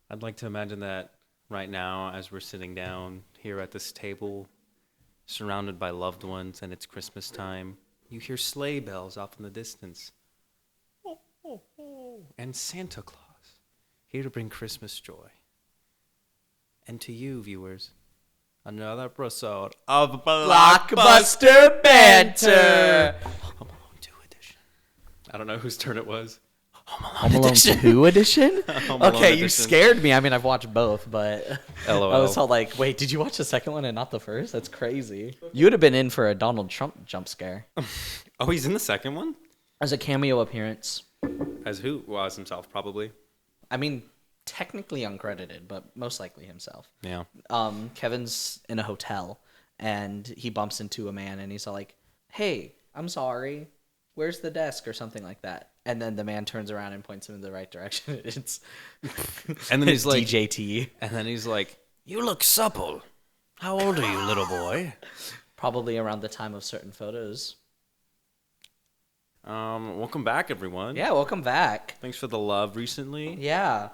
I'd like to imagine that right now as we're sitting down here at this table, surrounded by loved ones, and it's Christmas time. You hear sleigh bells off in the distance. Oh, oh, oh. And Santa Claus, here to bring Christmas joy. And to you, viewers, another episode of Blockbuster Banter! Home Alone 2 edition. I don't know whose turn it was. Home Alone 2 edition? Home Alone Okay, you edition. scared me. I mean, I've watched both, but LOL. I was all like, wait, did you watch the second one and not the first? That's crazy. You would have been in for a Donald Trump jump scare. Oh, he's in the second one? As a cameo appearance. As who? Well, as himself, probably. I mean, technically uncredited, but most likely himself. Yeah. Kevin's in a hotel, and he bumps into a man, and he's all like, hey, I'm sorry. Where's the desk or something like that? And then the man turns around and points him in the right direction. It's And then he's it's like, DJT. And then he's like, "You look supple. How old are you, little boy?" Probably around the time of certain photos. Welcome back, everyone. Yeah, welcome back. Thanks for the love recently. Yeah,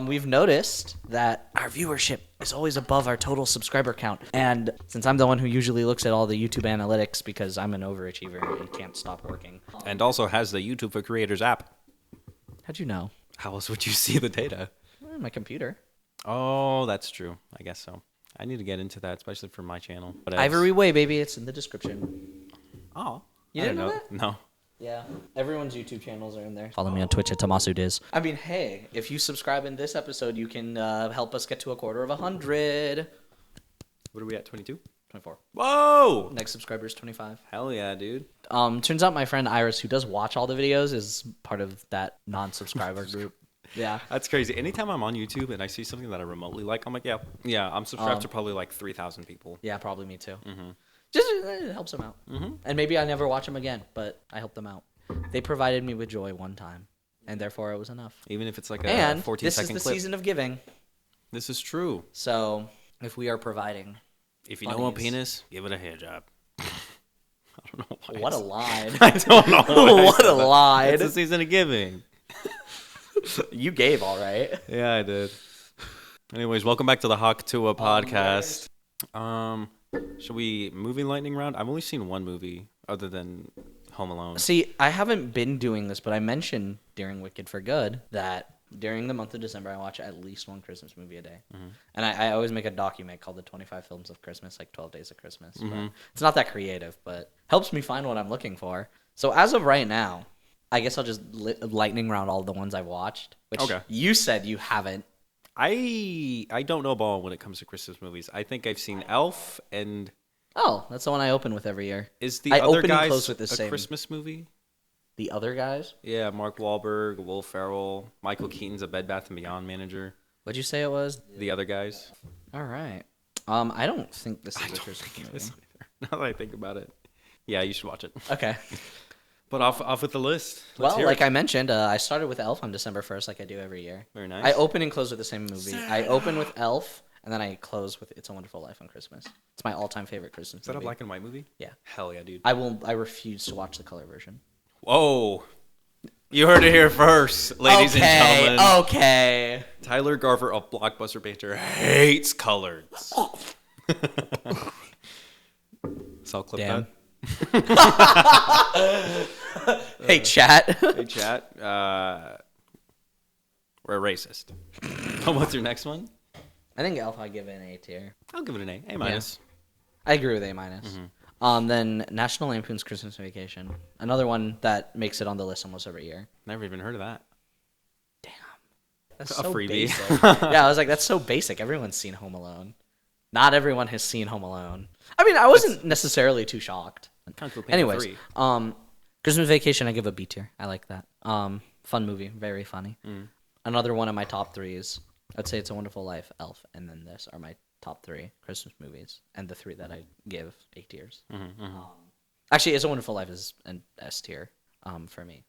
we've noticed that our viewership is always above our total subscriber count. And since I'm the one who usually looks at all the YouTube analytics because I'm an overachiever and can't stop working. And also has the YouTube for Creators app. How'd you know? How else would you see the data? My computer. Oh, that's true. I guess so. I need to get into that, especially for my channel. But Ivory Way, baby. It's in the description. Oh. You I didn't know that? No. Yeah, everyone's YouTube channons are in there. Follow me on Twitch at TomasuDiz. I mean, hey, if you subscribe in this episode, you can help us get to 250. What are we at, 22? 24. Whoa! Next subscriber is 25. Hell yeah, dude. Turns out my friend Iris, who does watch all the videos, is part of that non-subscriber group. Yeah. That's crazy. Anytime I'm on YouTube and I see something that I remotely like, I'm like, yeah, I'm subscribed to probably like 3,000 people. Yeah, probably me too. Mm-hmm. Just it helps them out. Mm-hmm. And maybe I never watch them again, but I help them out. They provided me with joy one time, and therefore it was enough. Even if it's like a and 14-second clip. this is the season of giving. This is true. So if we are providing... If you know a penis, give it a hand job. I don't know why. What a line. I don't know why What a line. It's the season of giving. You gave, all right. Yeah, I did. Anyways, welcome back to the Hawk Tua podcast. Should we movie lightning round? I've only seen one movie other than Home Alone. See, I haven't been doing this, but I mentioned during Wicked for Good that during the month of December, I watch at least one Christmas movie a day. Mm-hmm. And I always make a document called the 25 Films of Christmas, like 12 Days of Christmas. Mm-hmm. It's not that creative, but helps me find what I'm looking for. So as of right now, I guess I'll just lightning round all the ones I've watched, which you said you haven't. I don't know about when it comes to Christmas movies. I think I've seen Elf and... Oh, that's the one I open with every year. Is The Other Guys with the a same. Christmas movie? The Other Guys? Yeah, Mark Wahlberg, Will Ferrell, Michael Keaton's a Bed Bath & Beyond manager. What'd you say it was? The Other Guys. All right. I don't think this is a Christmas movie. Now that I think about it. Yeah, you should watch it. Okay. But off with the list. Well, like I mentioned, I started with Elf on December 1st, like I do every year. Very nice. I open and close with the same movie. I open with Elf, and then I close with It's a Wonderful Life on Christmas. It's my all-time favorite Christmas movie. Is that a black and white movie? Yeah. Hell yeah, dude. I refuse to watch the color version. Whoa. You heard it here first, ladies and gentlemen. Okay. Tyler Garver of Blockbuster Banter hates colors. So I'll clip Damn. that. Hey, chat. Hey, chat. We're racist. What's your next one? I think Elf I give it an A tier. I'll give it an A. A minus. I agree with A minus. Mm-hmm. Then National Lampoon's Christmas Vacation. Another one that makes it on the list almost every year. Never even heard of that. Damn. That's A so freebie. Basic. Yeah, I was like, that's so basic. Everyone's seen Home Alone. Not everyone has seen Home Alone. I mean, I wasn't necessarily too shocked. Anyways, Christmas Vacation, I give a B tier. I like that. Fun movie, very funny. Another one of my top threes, I'd say It's a Wonderful Life, Elf, and then this are my top three Christmas movies, and the three that I give A tiers. Actually, It's a Wonderful Life is an S tier for me.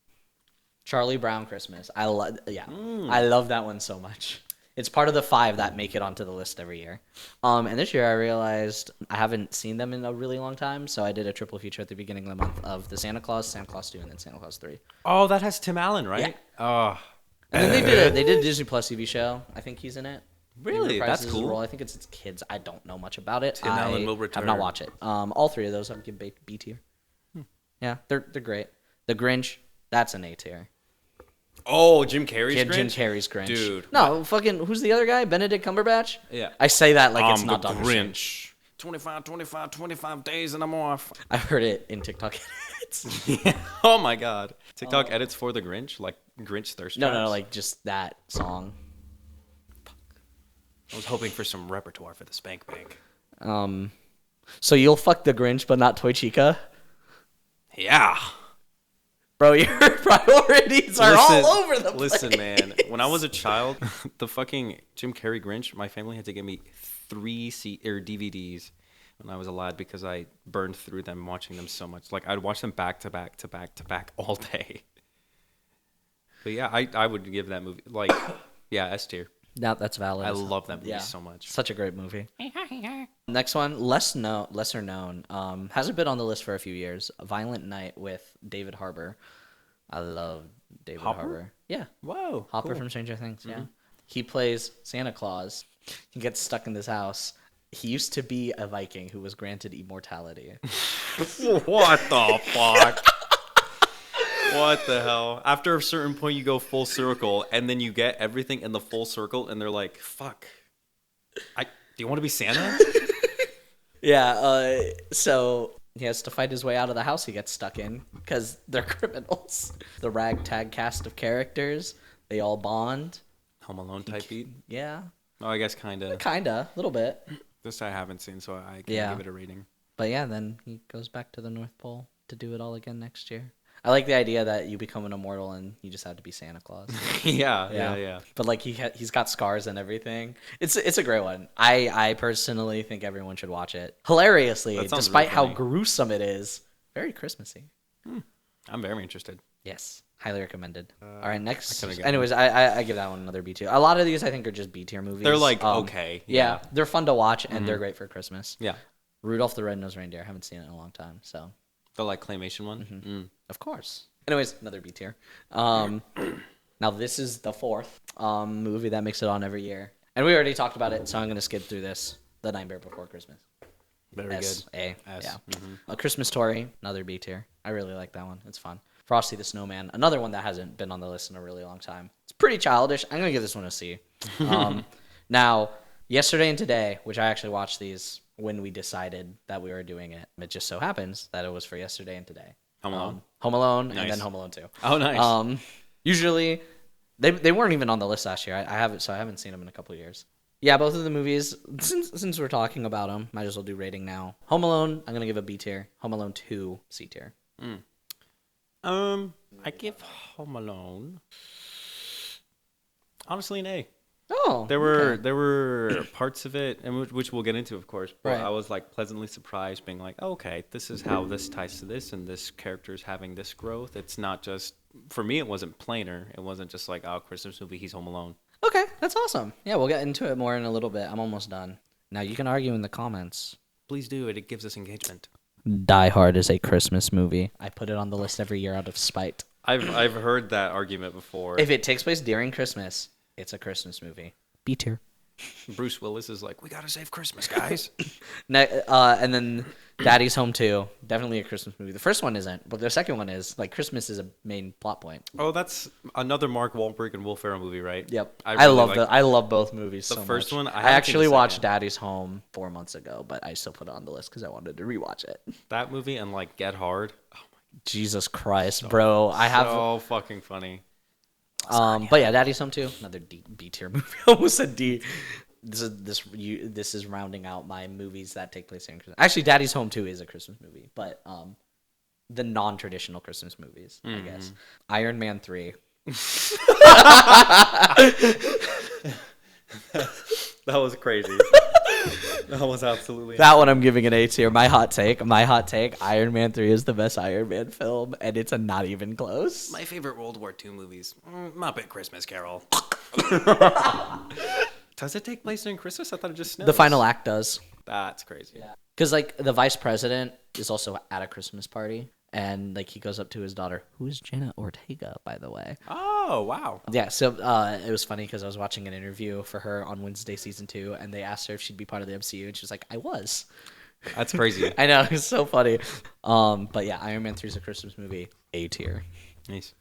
Charlie Brown Christmas, I love that one so much. It's part of the 5 that make it onto the list every year. And this year I realized I haven't seen them in a really long time, so I did a triple feature at the beginning of the month of the Santa Claus 2, and then Santa Claus 3. Oh, that has Tim Allen, right? Yeah. Oh, And then they did a Disney Plus TV show. I think he's in it. Really? That's cool. Role. I think it's kids. I don't know much about it. Tim Allen will return. I've not watched it. All three of those I would give B tier. Yeah, they're great. The Grinch, that's an A tier. Oh, Jim Carrey's Grinch? Jim Carrey's Grinch. Dude. No, fucking, who's the other guy? Benedict Cumberbatch? Yeah. I say that like it's not the Dr. Grinch. 25 days and I'm off. I heard it in TikTok edits. Yeah. Oh my god. TikTok edits for the Grinch? Like Grinch thirst traps? No, like just that song. I was hoping for some repertoire for the Spank Bank. So you'll fuck the Grinch but not Toy Chica? Yeah. Bro, your priorities are all over the place. Listen, man. When I was a child, the fucking Jim Carrey Grinch, my family had to give me 3 DVDs when I was a lad because I burned through them watching them so much. Like, I'd watch them back to back to back to back all day. But yeah, I would give that movie, like, yeah, S tier. No, that's valid. I love that movie so much. Such a great movie. Next one, lesser known. Hasn't been on the list for a few years. Violent Night with David Harbour. I love David Harbour. Yeah. Whoa. Hopper cool. from Stranger Things. Yeah. He plays Santa Claus. He gets stuck in this house. He used to be a Viking who was granted immortality. What the fuck? What the hell? After a certain point, you go full circle, and then you get everything in the full circle, and they're like, fuck. Do you want to be Santa? Yeah, so he has to fight his way out of the house he gets stuck in, because they're criminals. The ragtag cast of characters, they all bond. Home Alone type beat? Yeah. Oh, I guess kind of. Kinda, a little bit. This I haven't seen, so I can't give it a rating. But yeah, then he goes back to the North Pole to do it all again next year. I like the idea that you become an immortal and you just have to be Santa Claus. Yeah. But like he's got scars and everything. It's a great one. I personally think everyone should watch it. Hilariously, despite how gruesome it is, very Christmassy. I'm very interested. Yes, highly recommended. All right, next. Anyways, I give that one another B tier. A lot of these I think are just B tier movies. They're like okay. Yeah, they're fun to watch and they're great for Christmas. Yeah. Rudolph the Red-Nosed Reindeer. Haven't seen it in a long time, so. The like claymation one? Of course. Anyways, another B tier. Now this is the fourth movie that makes it on every year. And we already talked about it, so I'm going to skip through this. The Nightmare Before Christmas. Very good. A. S. Yeah. A Christmas Story, another B tier. I really like that one. It's fun. Frosty the Snowman, another one that hasn't been on the list in a really long time. It's pretty childish. I'm going to give this one a C. Now, yesterday and today, which I actually watched these when we decided that we were doing it. It just so happens that it was for yesterday and today. Home Alone? Home Alone, nice. And then Home Alone 2. Oh, nice. Usually, they weren't even on the list last year. I haven't seen them in a couple of years. Yeah, both of the movies, since we're talking about them, might as well do rating now. Home Alone, I'm going to give a B tier. Home Alone 2, C tier. I give Home Alone, honestly, an A. Oh, there were parts of it, and which we'll get into, of course. But right. I was like pleasantly surprised, being like, oh, "Okay, this is how this ties to this, and this character is having this growth." It's not just for me. It wasn't plainer. It wasn't just like, "Oh, Christmas movie, he's home alone." Okay, that's awesome. Yeah, we'll get into it more in a little bit. I'm almost done. Now you can argue in the comments. Please do it. It gives us engagement. Die Hard is a Christmas movie. I put it on the list every year out of spite. I've heard that argument before. If it takes place during Christmas, it's a Christmas movie. B tier. Bruce Willis is like, we gotta save Christmas, guys. And then Daddy's Home 2, definitely a Christmas movie. The first one isn't, but the second one is. Like, Christmas is a main plot point. Oh, that's another Mark Wahlberg and Will Ferrell movie, right? Yep. I love both movies so much. The first one, I actually watched Daddy's Home 4 months ago, but I still put it on the list because I wanted to rewatch it. That movie and like Get Hard. Oh my Jesus Christ, bro! So fucking funny. But yeah, Daddy's Home 2, another B tier movie. Almost said D. This is rounding out my movies that take place in Christmas. Actually, Daddy's Home 2 is a Christmas movie, but the non-traditional Christmas movies, I guess. Iron Man 3. That was crazy. That was absolutely that one I'm giving an A tier. My hot take, Iron Man 3 is the best Iron Man film, and it's not even close. My favorite World War II movies. Muppet Christmas Carol. Does it take place during Christmas? I thought it just snows. The final act does. That's crazy. Yeah. Because, like, the vice president is also at a Christmas party. and like he goes up to his daughter, who is Jenna Ortega, by the way. Oh, wow. Yeah, so it was funny because I was watching an interview for her on Wednesday season 2, and they asked her if she'd be part of the MCU, and she was like, I was. That's crazy. I know, it's so funny. But yeah, Iron Man 3 is a Christmas movie, A tier. Nice.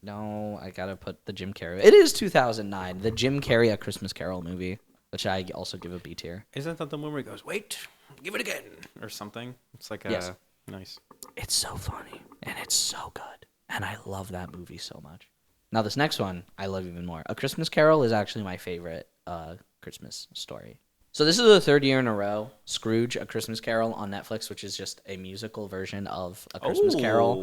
No, I gotta put the Jim Carrey. It is 2009, the Jim Carrey A Christmas Carol movie, which I also give a B tier. Isn't that the one where he goes, wait, give it again, or something? It's like a... Yes. Nice. It's so funny, and it's so good, and I love that movie so much. Now, this next one, I love even more. A Christmas Carol is actually my favorite Christmas story. So this is the third year in a row, Scrooge, A Christmas Carol on Netflix, which is just a musical version of A Christmas Carol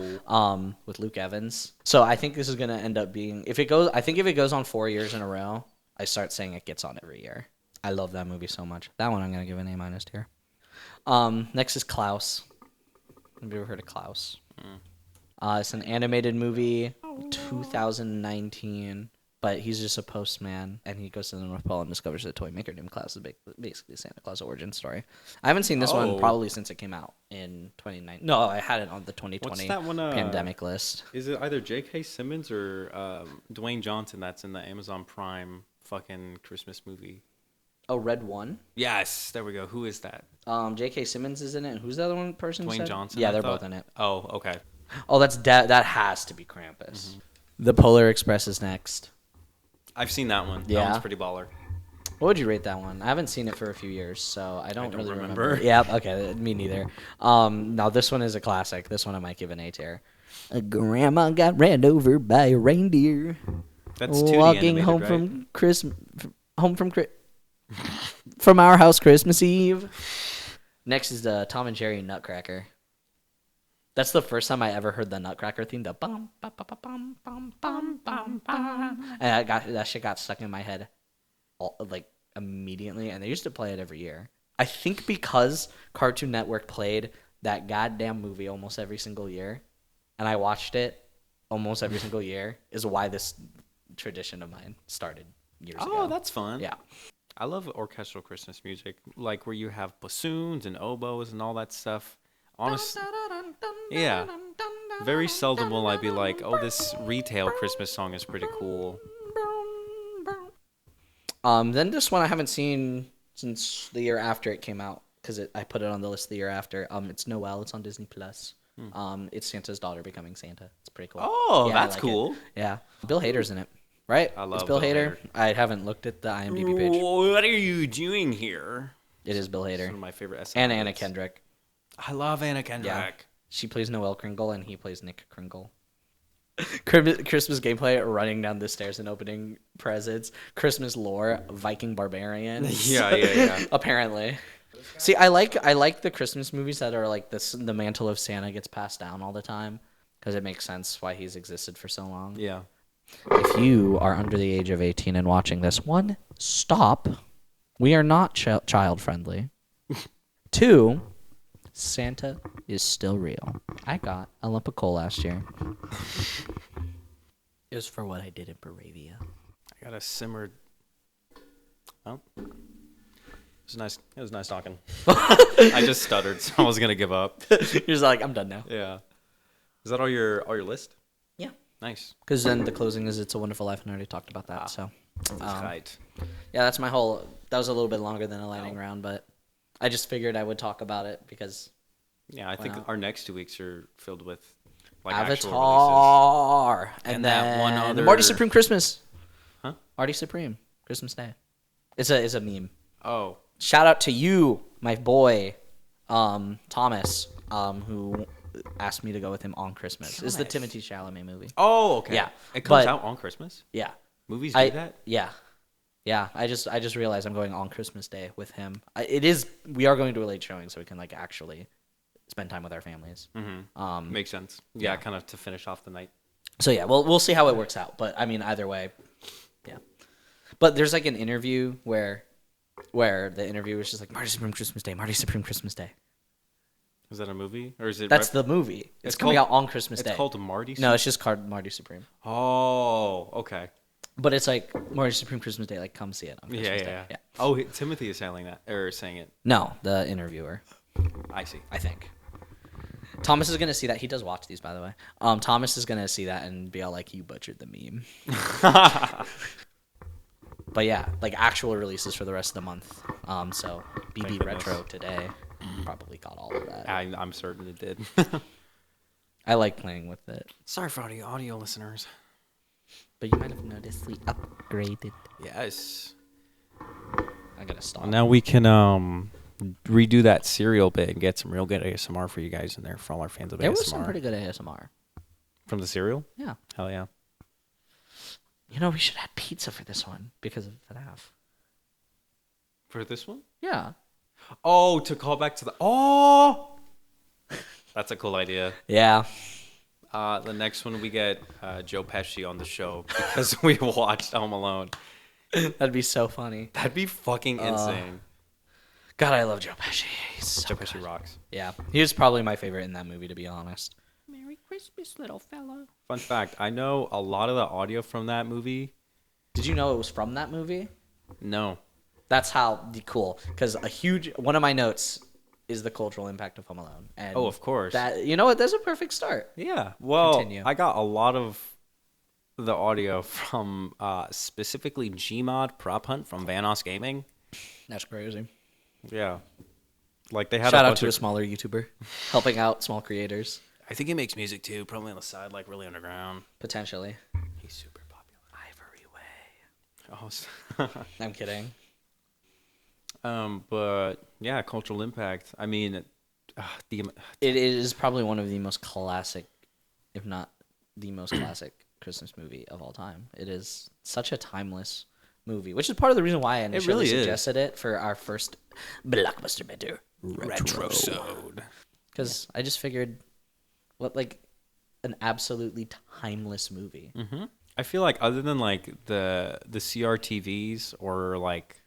with Luke Evans. So I think this is going to end up being, if it goes on 4 years in a row, I start saying it gets on every year. I love that movie so much. That one I'm going to give an A- tier. Next is Klaus. Have you ever heard of Klaus? It's an animated movie, 2019. But he's just a postman, and he goes to the North Pole and discovers a toy maker named Klaus. It's basically Santa Claus origin story. I haven't seen this one probably since it came out in 2019. No, I had it on the 2020 pandemic list. Is it either J.K. Simmons or Dwayne Johnson that's in the Amazon Prime fucking Christmas movie? Oh, Red One? Yes, there we go. Who is that? J.K. Simmons is in it, and who's the other one person? Dwayne Johnson? Yeah, they're both in it. Oh, okay. Oh, that has to be Krampus. Mm-hmm. The Polar Express is next. I've seen that one. Yeah. That one's pretty baller. What would you rate that one? I haven't seen it for a few years, so I don't really remember. Yeah, okay, me neither. Now, this one is a classic. This one I might give an A tier. A grandma got ran over by a reindeer. That's 2D walking animated, home right? from from our house Christmas Eve. Next is the Tom and Jerry Nutcracker. That's the first time I ever heard the Nutcracker theme. The bum bum bum bum bum bum bum bum, and that shit got stuck in my head, immediately. And they used to play it every year. I think because Cartoon Network played that goddamn movie almost every single year, and I watched it almost every single year, is why this tradition of mine started years ago. Oh, that's fun. Yeah. I love orchestral Christmas music, like where you have bassoons and oboes and all that stuff. Honestly, yeah. Very seldom will I be like, oh, this retail Christmas song is pretty cool. Then this one I haven't seen since the year after it came out, because I put it on the list the year after. It's Noel. It's on Disney Plus. It's Santa's daughter becoming Santa. It's pretty cool. Oh, yeah, that's like cool. It. Yeah. Bill Hader's in it, right? I love Bill Hader. I haven't looked at the IMDb page. What are you doing here? It is Bill Hader. It's one of my favorite SNL And Anna movies. Kendrick. I love Anna Kendrick. Yeah. She plays Noel Kringle, and he plays Nick Kringle. Christmas gameplay, running down the stairs and opening presents. Christmas lore, Viking barbarians. Yeah. Apparently. See, I like the Christmas movies that are like this. The mantle of Santa gets passed down all the time, because it makes sense why he's existed for so long. Yeah. If you are under the age of 18 and watching this, 1, stop. We are not child friendly. 2, Santa is still real. I got a lump of coal last year. It was for what I did in Moravia. I got a simmered. Oh. It was nice talking. I just stuttered, so I was gonna give up. You're just like, I'm done now. Yeah. Is that all your list? Yeah. Nice. Because then the closing is It's a Wonderful Life, and I already talked about that. So. Right. Yeah, that's my whole. That was a little bit longer than a lightning round, but I just figured I would talk about it because. Yeah, I think our next 2 weeks are filled with like Avatar, actual releases. and that then one other Marty Supreme Christmas. Huh? Marty Supreme Christmas Day. It's a meme. Oh. Shout out to you, my boy, Thomas, who asked me to go with him on Christmas. It's the Timothée Chalamet movie. Oh, okay. Yeah, It comes out on Christmas? Yeah. Movies do that? Yeah. Yeah, I just realized I'm going on Christmas Day with him. We are going to a late showing, so we can like actually spend time with our families. Mm-hmm. Makes sense. Yeah, kind of to finish off the night. So yeah, we'll see how it works out. But I mean, either way, yeah. But there's like an interview where the interviewer is just like, Marty Supreme Christmas Day, Marty Supreme Christmas Day. Is that a movie, or is it? That's the movie. It's coming out on Christmas Day. It's called Marty. No, it's just called Marty Supreme. Oh, okay. But it's like Marty Supreme Christmas Day. Like, come see it on Christmas Day. Yeah. Oh, Timothy is saying that or saying it. No, the interviewer. I see. I think. Thomas is gonna see that. He does watch these, by the way. Thomas is gonna see that and be all like, "You butchered the meme." But yeah, like actual releases for the rest of the month. So BB Retro today probably got all of that. I'm certain it did. I like playing with it. Sorry for audio listeners. But you might have noticed we upgraded. Yes. I gotta stop. Now we can redo that cereal bit and get some real good ASMR for you guys in there for all our fans of ASMR. There was some pretty good ASMR. From the cereal? Yeah. Hell yeah. You know, we should add pizza for this one because of FNAF. For this one? Yeah. Oh, to call back to the... Oh! That's a cool idea. Yeah. The next one, we get Joe Pesci on the show because we watched Home Alone. That'd be so funny. That'd be fucking insane. God, I love Joe Pesci. He's so Joe Pesci good. rocks. Yeah. He was probably my favorite in that movie, to be honest. Merry Christmas, little fella. Fun fact, I know a lot of the audio from that movie. Did you know it was from that movie? No. That's how cool. Because one of my notes is the cultural impact of Home Alone. And Oh, of course. that, you know what? That's a perfect start. Yeah. Well, Continue. I got a lot of the audio from specifically Gmod Prop Hunt from Vanos Gaming. That's crazy. Yeah. Like they had Shout a out bunch to a of, smalller YouTuber helping out small creators. I think he makes music too, probably on the side, like really underground. Potentially. He's super popular. Ivory Way. Oh, I'm kidding. but yeah, cultural impact. I mean, It is probably one of the most classic, if not the most classic Christmas movie of all time. It is such a timeless movie, which is part of the reason why I initially really is. suggested it for our first blockbuster bender Retro-sode. because I just figured, what like an absolutely timeless movie. Mm-hmm. I feel like other than like the CRTVs or like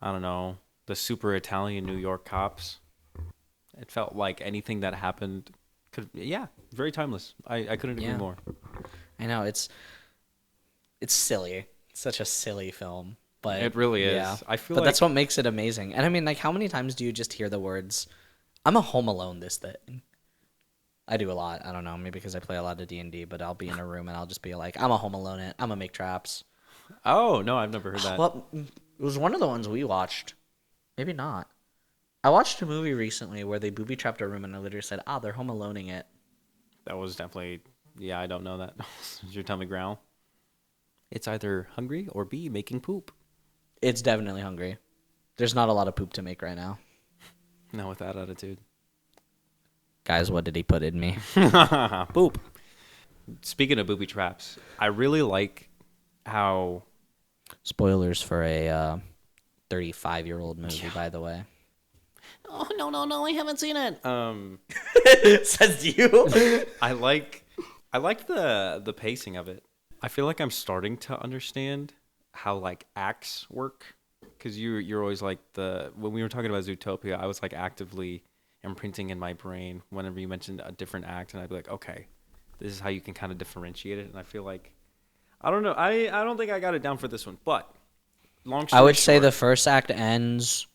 I don't know the super Italian New York cops, it felt like anything that happened could very timeless. I couldn't agree Yeah. more. I know it's silly. It's such a silly film, but It really is. Yeah. I feel but like that's what makes it amazing. And I mean, like, how many times do you just hear the words, "I'm a Home Alone this thing"? I do a lot. I don't know, maybe because I play a lot of D&D, but I'll be in a room and I'll just be like, "I'm a Home Alone it. I'm gonna make traps." Oh no, I've never heard that. Well, it was one of the ones we watched. Maybe not. I watched a movie recently where they booby trapped a room and I literally said, they're Home Aloneing it. That was definitely I don't know that. Did your tummy growl? It's either hungry or B, making poop. It's definitely hungry. There's not a lot of poop to make right now. No, with that attitude. Guys, what did he put in me? Boop. Speaking of booby traps, I really like how... Spoilers for a 35-year-old movie, by the way. Oh, no, I haven't seen it. Says you. I like the pacing of it. I feel like I'm starting to understand how like acts work, because you're always like when we were talking about Zootopia, I was like actively imprinting in my brain whenever you mentioned a different act, and I'd be like, okay, this is how you can kind of differentiate it. And I feel like I don't know, I don't think I got it down for this one, but long story I would say short, the first act ends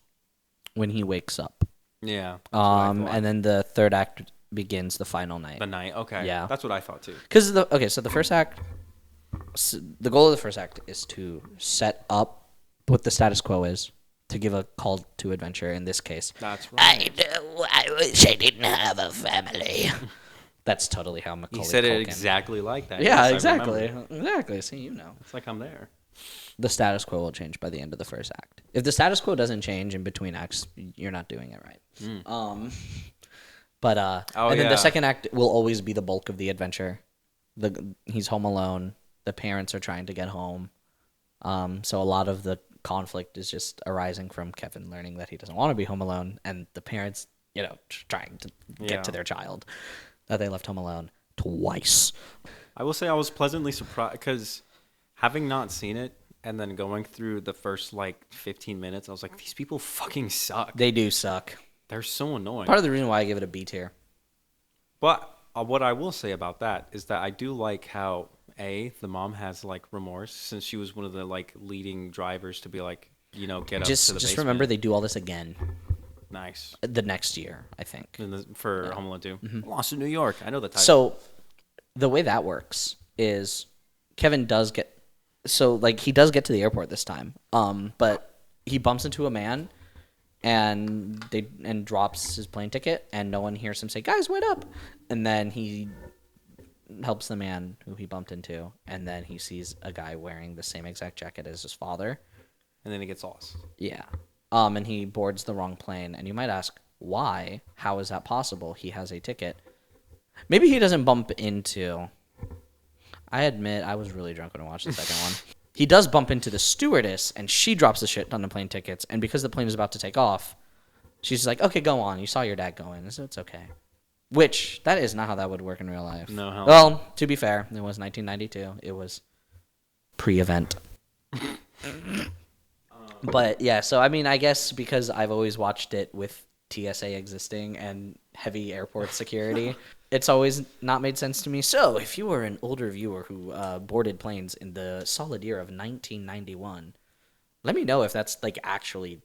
when he wakes up. yeah, that's what I thought. And then the third act begins the final night. The night, okay, Yeah. that's what I thought too. Because so the first act, the goal of the first act is to set up what the status quo is, to give a call to adventure. In this case, That's right. I wish I didn't have a family. that's totally how Macaulay. He said it Culkin- exactly like that. Yeah, Yes, I exactly, remember. exactly. See, you know, It's like I'm there. the status quo will change by the end of the first act. If the status quo doesn't change in between acts, you're not doing it right. But and then the second act will always be the bulk of the adventure. He's home alone. The parents are trying to get home. So a lot of the conflict is just arising from Kevin learning that he doesn't want to be home alone, and the parents, trying to get to their child that they left home alone twice. I will say I was pleasantly surprised because having not seen it and then going through the first like 15 minutes, I was like, these people fucking suck. They do suck. They're so annoying. Part of the reason why I give it a B tier. But what I will say about that is that I do like how the mom has like remorse, since she was one of the like leading drivers to be like, get up to the Just basement. remember they do all this again. Nice. the next year, I think. For Home Alone 2. Lost in New York. I know the title. So the way that works is Kevin does get he does get to the airport this time. But he bumps into a man and drops his plane ticket, and no one hears him say, "Guys, wait up!" And then he helps the man who he bumped into, and then he sees a guy wearing the same exact jacket as his father. And then he gets lost. Yeah. And he boards the wrong plane. And you might ask, why? How is that possible? He has a ticket. Maybe he doesn't bump into... I admit, I was really drunk when I watched the second one. He does bump into the stewardess, and she drops the shit ton of plane tickets. And because the plane is about to take off, she's like, okay, go on. You saw your dad go in, so it's okay. Which, that is not how that would work in real life. No, how? Well, to be fair, it was 1992. It was pre-event. But, yeah, so, I mean, I guess because I've always watched it with TSA existing and heavy airport security, it's always not made sense to me. So, if you were an older viewer who boarded planes in the solid year of 1991, let me know if that's, like, actually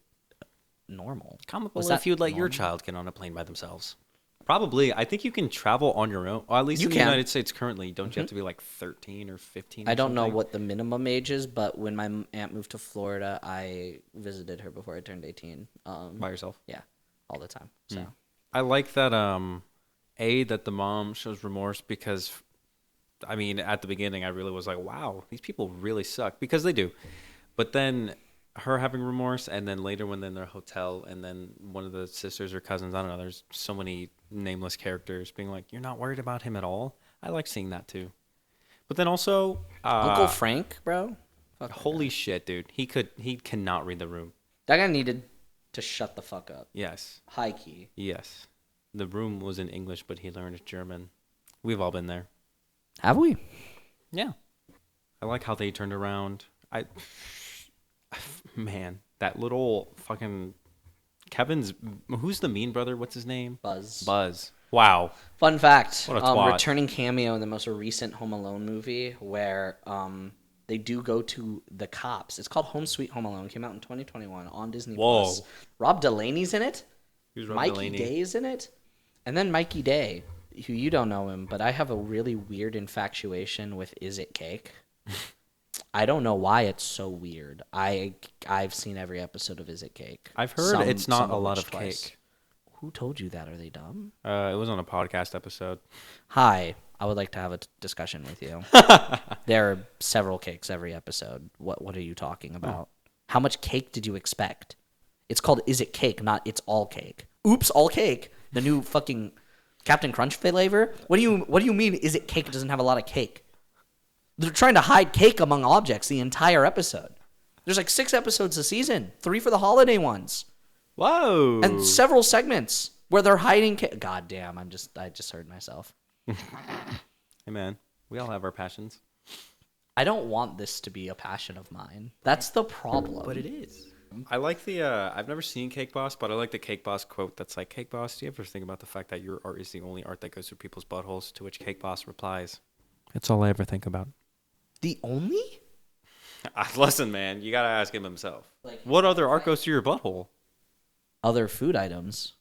normal. Comment below if you'd let your child get on a plane by themselves. Probably. I think you can travel on your own. Or at least in the United States currently. Don't you have to be like 13 or 15 I don't know what the minimum age is, but when my aunt moved to Florida, I visited her before I turned 18. By yourself? Yeah, all the time. So I like that that the mom shows remorse because, I mean, at the beginning I really was like, wow, these people really suck. Because they do. But then... her having remorse, and then later when they're in their hotel, and then one of the sisters or cousins, I don't know, there's so many nameless characters being like, you're not worried about him at all? I like seeing that too. But then also... Uncle Frank, bro? Holy shit, dude. He cannot read the room. That guy needed to shut the fuck up. Yes. High key. Yes. The room was in English, but he learned German. We've all been there. Have we? Yeah. I like how they turned around. Man, that little fucking Kevin's... Who's the mean brother? What's his name? Buzz. Wow. Fun fact. What a twat. Returning cameo in the most recent Home Alone movie where they do go to the cops. It's called Home Sweet Home Alone. Came out in 2021 on Disney+. Whoa. Rob Delaney's in it. Who's Rob Mikey Delaney? Day's in it. And then Mikey Day, who you don't know him, but I have a really weird infatuation with Is It Cake? I don't know why it's so weird. I've seen every episode of Is It Cake. I've heard it's not a lot of twice. cake. Who told you that? Are they dumb? It was on a podcast episode. Hi, I would like to have a discussion with you. There are several cakes every episode. What are you talking about? How much cake did you expect? It's called Is It Cake, not It's All Cake. Oops, all cake. The new fucking Captain Crunch flavor. What do you mean Is It Cake doesn't have a lot of cake? They're trying to hide cake among objects the entire episode. There's like 6 episodes a season, 3 for the holiday ones. Whoa. And several segments where they're hiding cake. God damn, I just heard myself. Hey man, we all have our passions. I don't want this to be a passion of mine. That's the problem. But it is. I like the, I've never seen Cake Boss, but I like the Cake Boss quote that's like, Cake Boss, do you ever think about the fact that your art is the only art that goes through people's buttholes? To which Cake Boss replies, that's all I ever think about. The only? Listen, man, you gotta ask him himself. Like, what other art goes through your butthole? Other food items.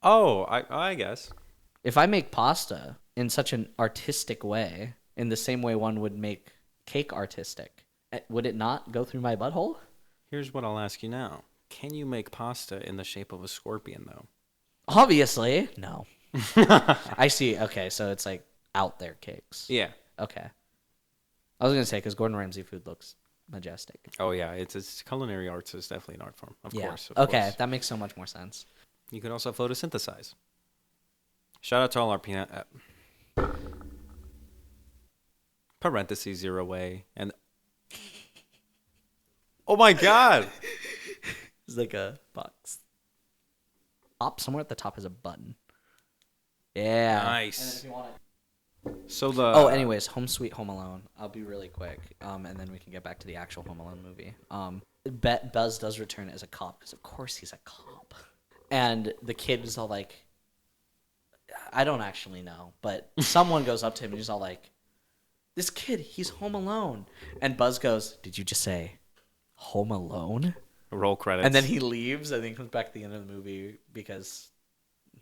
Oh, I guess. If I make pasta in such an artistic way, in the same way one would make cake artistic, would it not go through my butthole? Here's what I'll ask you now. Can you make pasta in the shape of a scorpion, though? Obviously. No. I see. Okay, so it's like out there cakes. Yeah. Okay. I was going to say, because Gordon Ramsay food looks majestic. Oh, yeah. It's culinary arts is definitely an art form. Of course. Okay, that makes so much more sense. You could also photosynthesize. Shout out to all our peanut... parentheses 0 away. And... Oh, my God! It's like a box. Somewhere at the top is a button. Yeah. Nice. And if you want it... So the... Oh, anyways, Home Sweet Home Alone. I'll be really quick, and then we can get back to the actual Home Alone movie. Buzz does return as a cop, because of course he's a cop. And the kid is all like... I don't actually know, but someone goes up to him and he's all like, this kid, he's home alone. And Buzz goes, did you just say Home Alone? Roll credits. And then he leaves and then comes back at the end of the movie because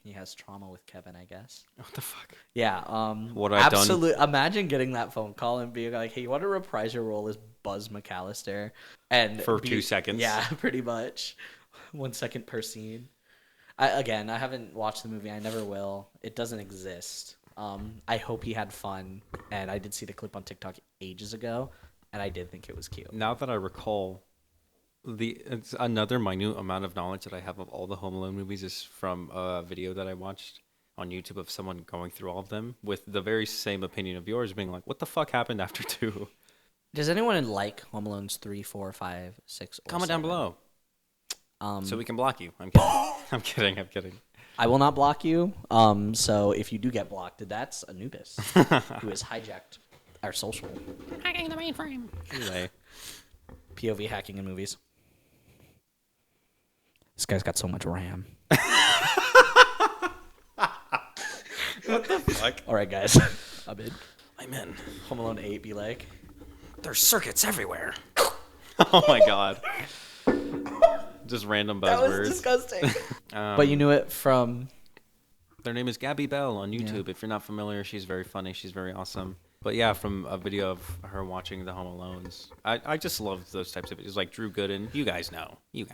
he has trauma with Kevin, I guess. What the fuck? Yeah. What I've done. Imagine getting that phone call and being like, "Hey, you want to reprise your role as Buzz McCallister?" And For 2 seconds. Yeah, pretty much. 1 second per scene. I haven't watched the movie. I never will. It doesn't exist. I hope he had fun, and I did see the clip on TikTok ages ago, and I did think it was cute. Now that I recall, it's another minute amount of knowledge that I have of all the Home Alone movies is from a video that I watched on YouTube of someone going through all of them with the very same opinion of yours, being like, "What the fuck happened after 2?" Does anyone like Home Alone's 3, 4, 5, 6, or Comment 7? down below. So we can block you. I'm kidding. I'm kidding. I will not block you. So if you do get blocked, that's Anubis, who has hijacked our social. Hacking the mainframe. Anyway, POV hacking in movies. This guy's got so much RAM. what the fuck? All right, guys. I'm in. I'm in. Home Alone 8 be like. There's circuits everywhere. Oh my god. Just random buzzwords. That was disgusting. But you knew it from... Their name is Gabby Bell on YouTube. Yeah. If you're not familiar, she's very funny. She's very awesome. But yeah, from a video of her watching the Home Alones. I just love those types of videos. Like Drew Gooden. You guys know. If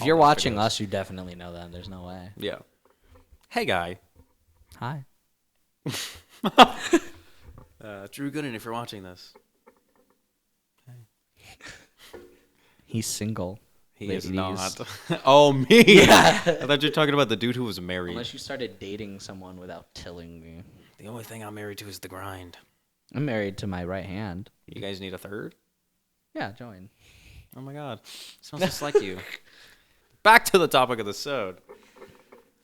all you're those watching videos. us, you definitely know them. There's no way. Yeah. Hey, guy. Hi. Drew Gooden, if you're watching this. He's single. He is ladies. not. Oh, me? Yeah. I thought you were talking about the dude who was married. Unless you started dating someone without telling me. The only thing I'm married to is the grind. I'm married to my right hand. You guys need a third? Yeah, join. Oh my god. Sounds just like you. Back to the topic of the sode.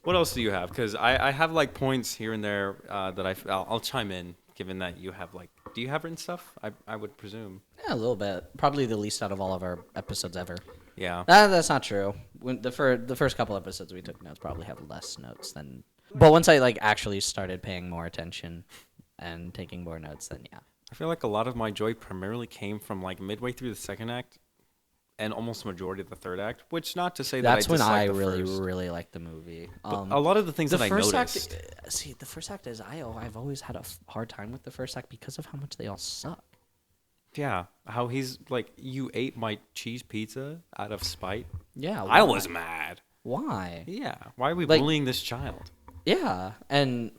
What else do you have? Because I have like points here and there that I'll chime in, given that you have like... Do you have written stuff? I would presume. Yeah, a little bit. Probably the least out of all of our episodes ever. Yeah. That's not true. When the first couple episodes we took notes probably have less notes than... But once I like actually started paying more attention and taking more notes, then yeah. I feel like a lot of my joy primarily came from like midway through the second act and almost the majority of the third act, which not to say That's that I when I dislike the really, first. really liked the movie. But a lot of the things that I noticed... The first act is I've always had a hard time with the first act because of how much they all suck. Yeah, how he's like, you ate my cheese pizza out of spite. Yeah. I was mad. Why? Yeah, why are we Like- bullying this child? Yeah, and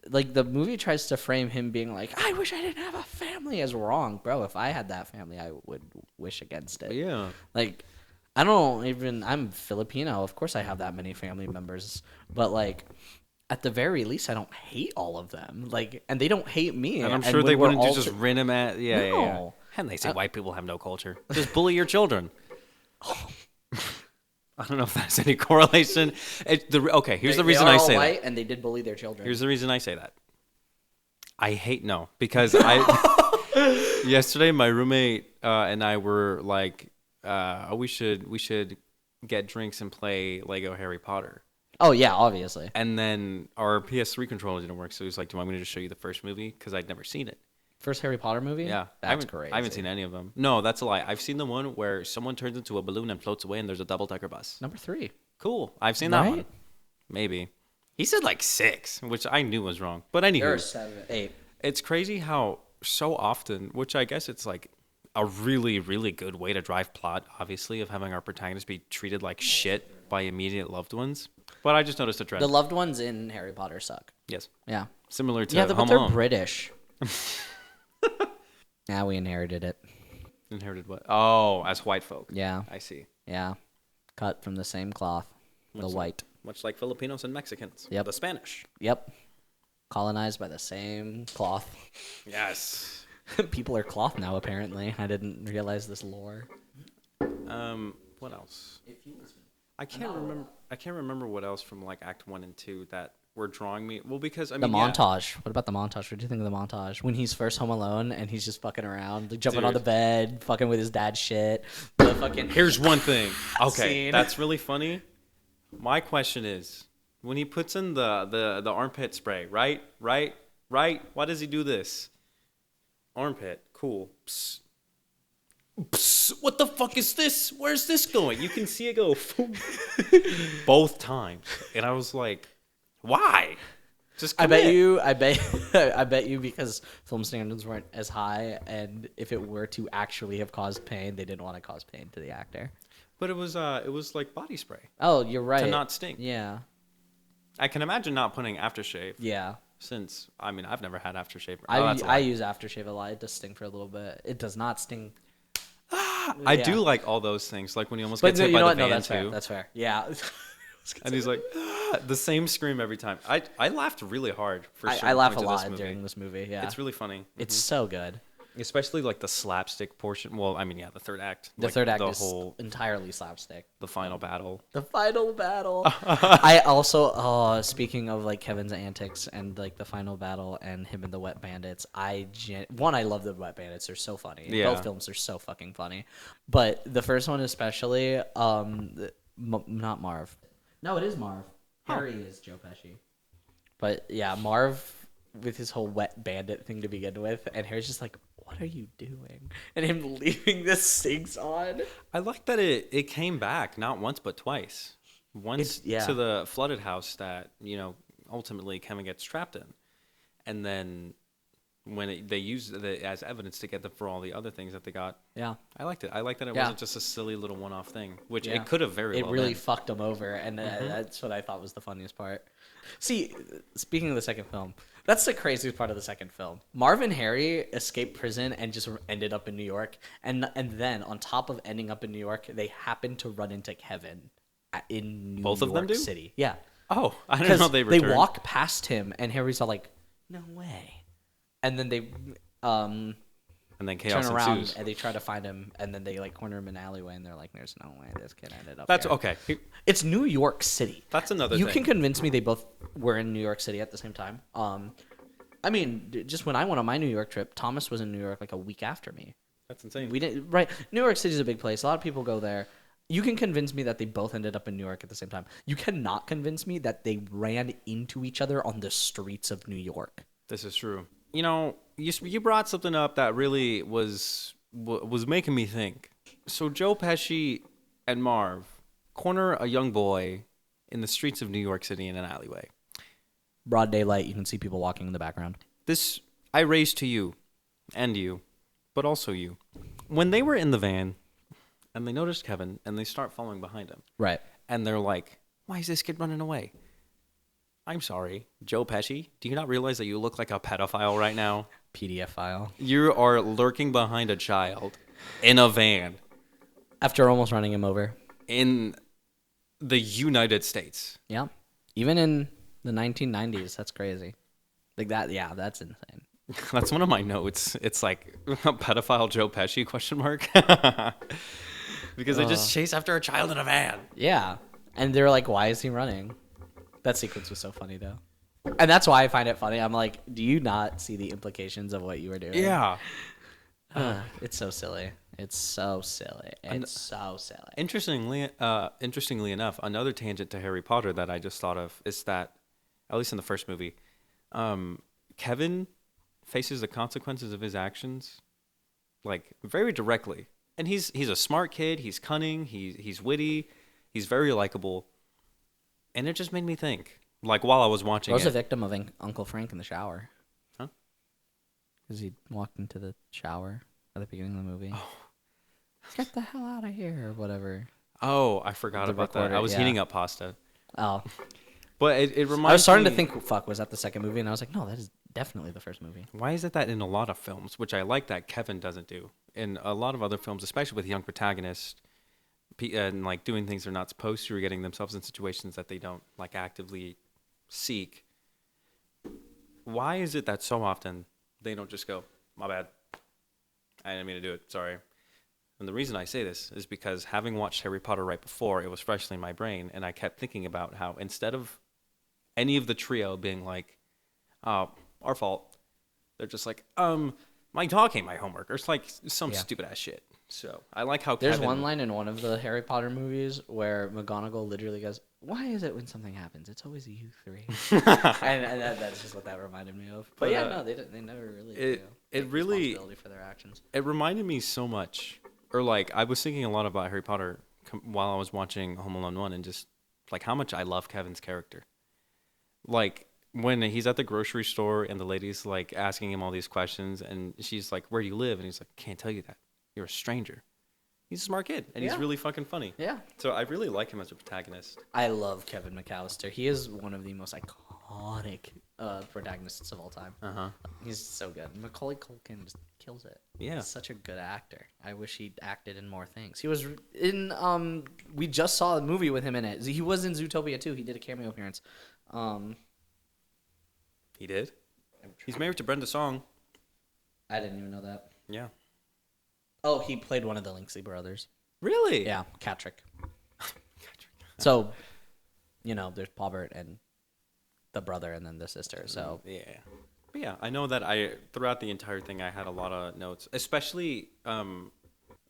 like the movie tries to frame him being like, I wish I didn't have a family as wrong. Bro, if I had that family, I would wish against it. Yeah. Like, I'm Filipino. Of course I have that many family members. But like, at the very least, I don't hate all of them. Like, and they don't hate me. And I'm sure when they we're wouldn't all just rin him at... Yeah, yeah. No. And they say white people have no culture. Just bully your children. I don't know if that's any correlation. Okay, here's the reason I say that. white, and they did bully their children. Here's the reason I say that. Because yesterday my roommate and I were like, we should get drinks and play Lego Harry Potter. Oh yeah, obviously. And then our PS3 controller didn't work, so he was like, "Do you want me to just show you the first movie? Because I'd never seen it." First Harry Potter movie? Yeah, That's great. I haven't seen any of them. No, that's a lie. I've seen the one where someone turns into a balloon and floats away, and there's a double-decker bus. Number 3. Cool. I've seen that Right? one. Maybe. He said like 6, which I knew was wrong. But anywho, There are 7, 8. it's crazy how so often, which I guess it's like a really, really good way to drive plot, obviously, of having our protagonists be treated like shit by immediate loved ones. But I just noticed a trend. The loved ones in Harry Potter suck. Yes. Yeah. Similar to Yeah, but Home they're Alone. British. Yeah, we inherited it. Inherited what? Oh, as white folk. Yeah. I see. Yeah. Cut from the same cloth. The white. Much like Filipinos and Mexicans. Yep. The Spanish. Yep. Colonized by the same cloth. Yes. People are cloth now, apparently. I didn't realize this lore. What else? I can't remember what else from like Act 1 and 2 that were drawing me. Well, because I mean, The yeah. montage. What about the montage? What do you think of the montage? When he's first home alone and he's just fucking around, like jumping on the Dude. bed, fucking with his dad's shit. The fucking Here's one thing. Okay, Scene. that's really funny. My question is, when he puts in the armpit spray, right? Why does he do this? Armpit, cool. Psst. Psst, what the fuck is this? Where's this going? You can see it go both times. And I was like, why? Just I bet you because film standards weren't as high, and if it were to actually have caused pain, they didn't want to cause pain to the actor. But it was like body spray. Oh, you're right. To not sting. Yeah. I can imagine not putting aftershave. Yeah. Since, I mean, I've never had aftershave. I use aftershave a lot. It does sting for a little bit. It does not sting. I do like all those things, like when you almost get hit by the van, that's too. fair. That's fair. Yeah. And he's like, the same scream every time. I laughed really hard for I laugh a points of lot this movie. during this movie. Yeah. It's really funny. It's so good. Especially like the slapstick portion. Well, I mean, yeah, the third act. The like, third act the is whole, entirely slapstick. the final battle. The final battle. I also, speaking of like Kevin's antics and like the final battle and him and the Wet Bandits, I love the Wet Bandits. They're so funny. Yeah. Both films are so fucking funny. But the first one especially, not Marv. No, it is Marv. Harry is Joe Pesci. But yeah, Marv with his whole Wet Bandit thing to begin with, and Harry's just like, what are you doing? And him leaving the sinks on. I like that it came back not once but twice. Once to the flooded house that, ultimately Kevin gets trapped in. And then when they used it as evidence to get them for all the other things that they got. Yeah. I liked it. I like that it wasn't just a silly little one-off thing, which it could have very well It really been. fucked him over, and that's what I thought was the funniest part. See, speaking of the second film, that's the craziest part of the second film. Marv and Harry escaped prison and just ended up in New York, and then on top of ending up in New York, they happened to run into Kevin in New Both York of them do? City. Yeah. Oh, I didn't know they returned. They walk past him, and Harry's all like, "No way," and then they and then chaos turn around ensues. and they try to find him, and then they like corner him in an alleyway, and they're like, "There's no way this kid ended up." That's here. okay. It's New York City. That's another You thing. can convince me they both were in New York City at the same time. I mean, just when I went on my New York trip, Thomas was in New York like a week after me. That's insane. We didn't right. New York City is a big place. A lot of people go there. You can convince me that they both ended up in New York at the same time. You cannot convince me that they ran into each other on the streets of New York. This is true. You brought something up that really was making me think. So Joe Pesci and Marv corner a young boy in the streets of New York City in an alleyway. Broad daylight, you can see people walking in the background. This I raise to you, and you, but also you. When they were in the van, and they noticed Kevin, and they start following behind him. Right. And they're like, why is this kid running away? I'm sorry, Joe Pesci, do you not realize that you look like a pedophile right now? PDF file. You are lurking behind a child in a van After almost running him over. in the United States. Yeah. Even in the 1990s, that's crazy. Like that, yeah, that's insane. That's one of my notes. It's like pedophile Joe Pesci question mark. Because they just chase after a child in a van. Yeah. And they're like, why is he running? That sequence was so funny, though. And that's why I find it funny. I'm like, do you not see the implications of what you were doing? Yeah. It's so silly. It's so silly. It's so silly. Interestingly enough, another tangent to Harry Potter that I just thought of is that, at least in the first movie, Kevin faces the consequences of his actions, like very directly. And he's a smart kid. He's cunning. He's witty. He's very likable. And it just made me think, like while I was watching I was it. a victim of Uncle Frank in the shower. Huh? Because he walked into the shower at the beginning of the movie. Oh. Get the hell out of here, or whatever. Oh, I forgot about that. I was heating up pasta. Oh. But it reminds me... I was starting to think, fuck, was that the second movie? And I was like, no, that is definitely the first movie. Why is it that in a lot of films, which I like that Kevin doesn't do, in a lot of other films, especially with young protagonists, and like doing things they're not supposed to, or getting themselves in situations that they don't like actively seek, why is it that so often they don't just go, my bad, I didn't mean to do it, sorry? And the reason I say this is because having watched Harry Potter right before, it was freshly in my brain, and I kept thinking about how instead of any of the trio being like, oh, our fault, they're just like, my dog ate my homework, or it's like some stupid ass shit. So I like how There's one line in one of the Harry Potter movies where McGonagall literally goes, why is it when something happens, it's always you three? and that's just what that reminded me of. But yeah, no, they never really do. It really... responsibility for their actions. It reminded me so much or like I was thinking a lot about Harry Potter while I was watching Home Alone 1 and just like how much I love Kevin's character. Like when he's at the grocery store and the lady's like asking him all these questions and she's like, "Where do you live?" And he's like, "Can't tell you that. You're a stranger." He's a smart kid and he's really fucking funny. Yeah. So I really like him as a protagonist. I love Kevin McCallister. He is one of the most iconic protagonists of all time. He's so good. Macaulay Culkin just kills it. Yeah. He's such a good actor. I wish he'd acted in more things. He was in we just saw a movie with him in it. He was in Zootopia too. He did a cameo appearance. He did? He's married to Brenda Song. I didn't even know that. Yeah. Oh, he played one of the Linksey brothers. Really? Yeah, Catrick. So, there's Paubert and the brother and then the sister. So yeah. But yeah, I know that throughout the entire thing I had a lot of notes, especially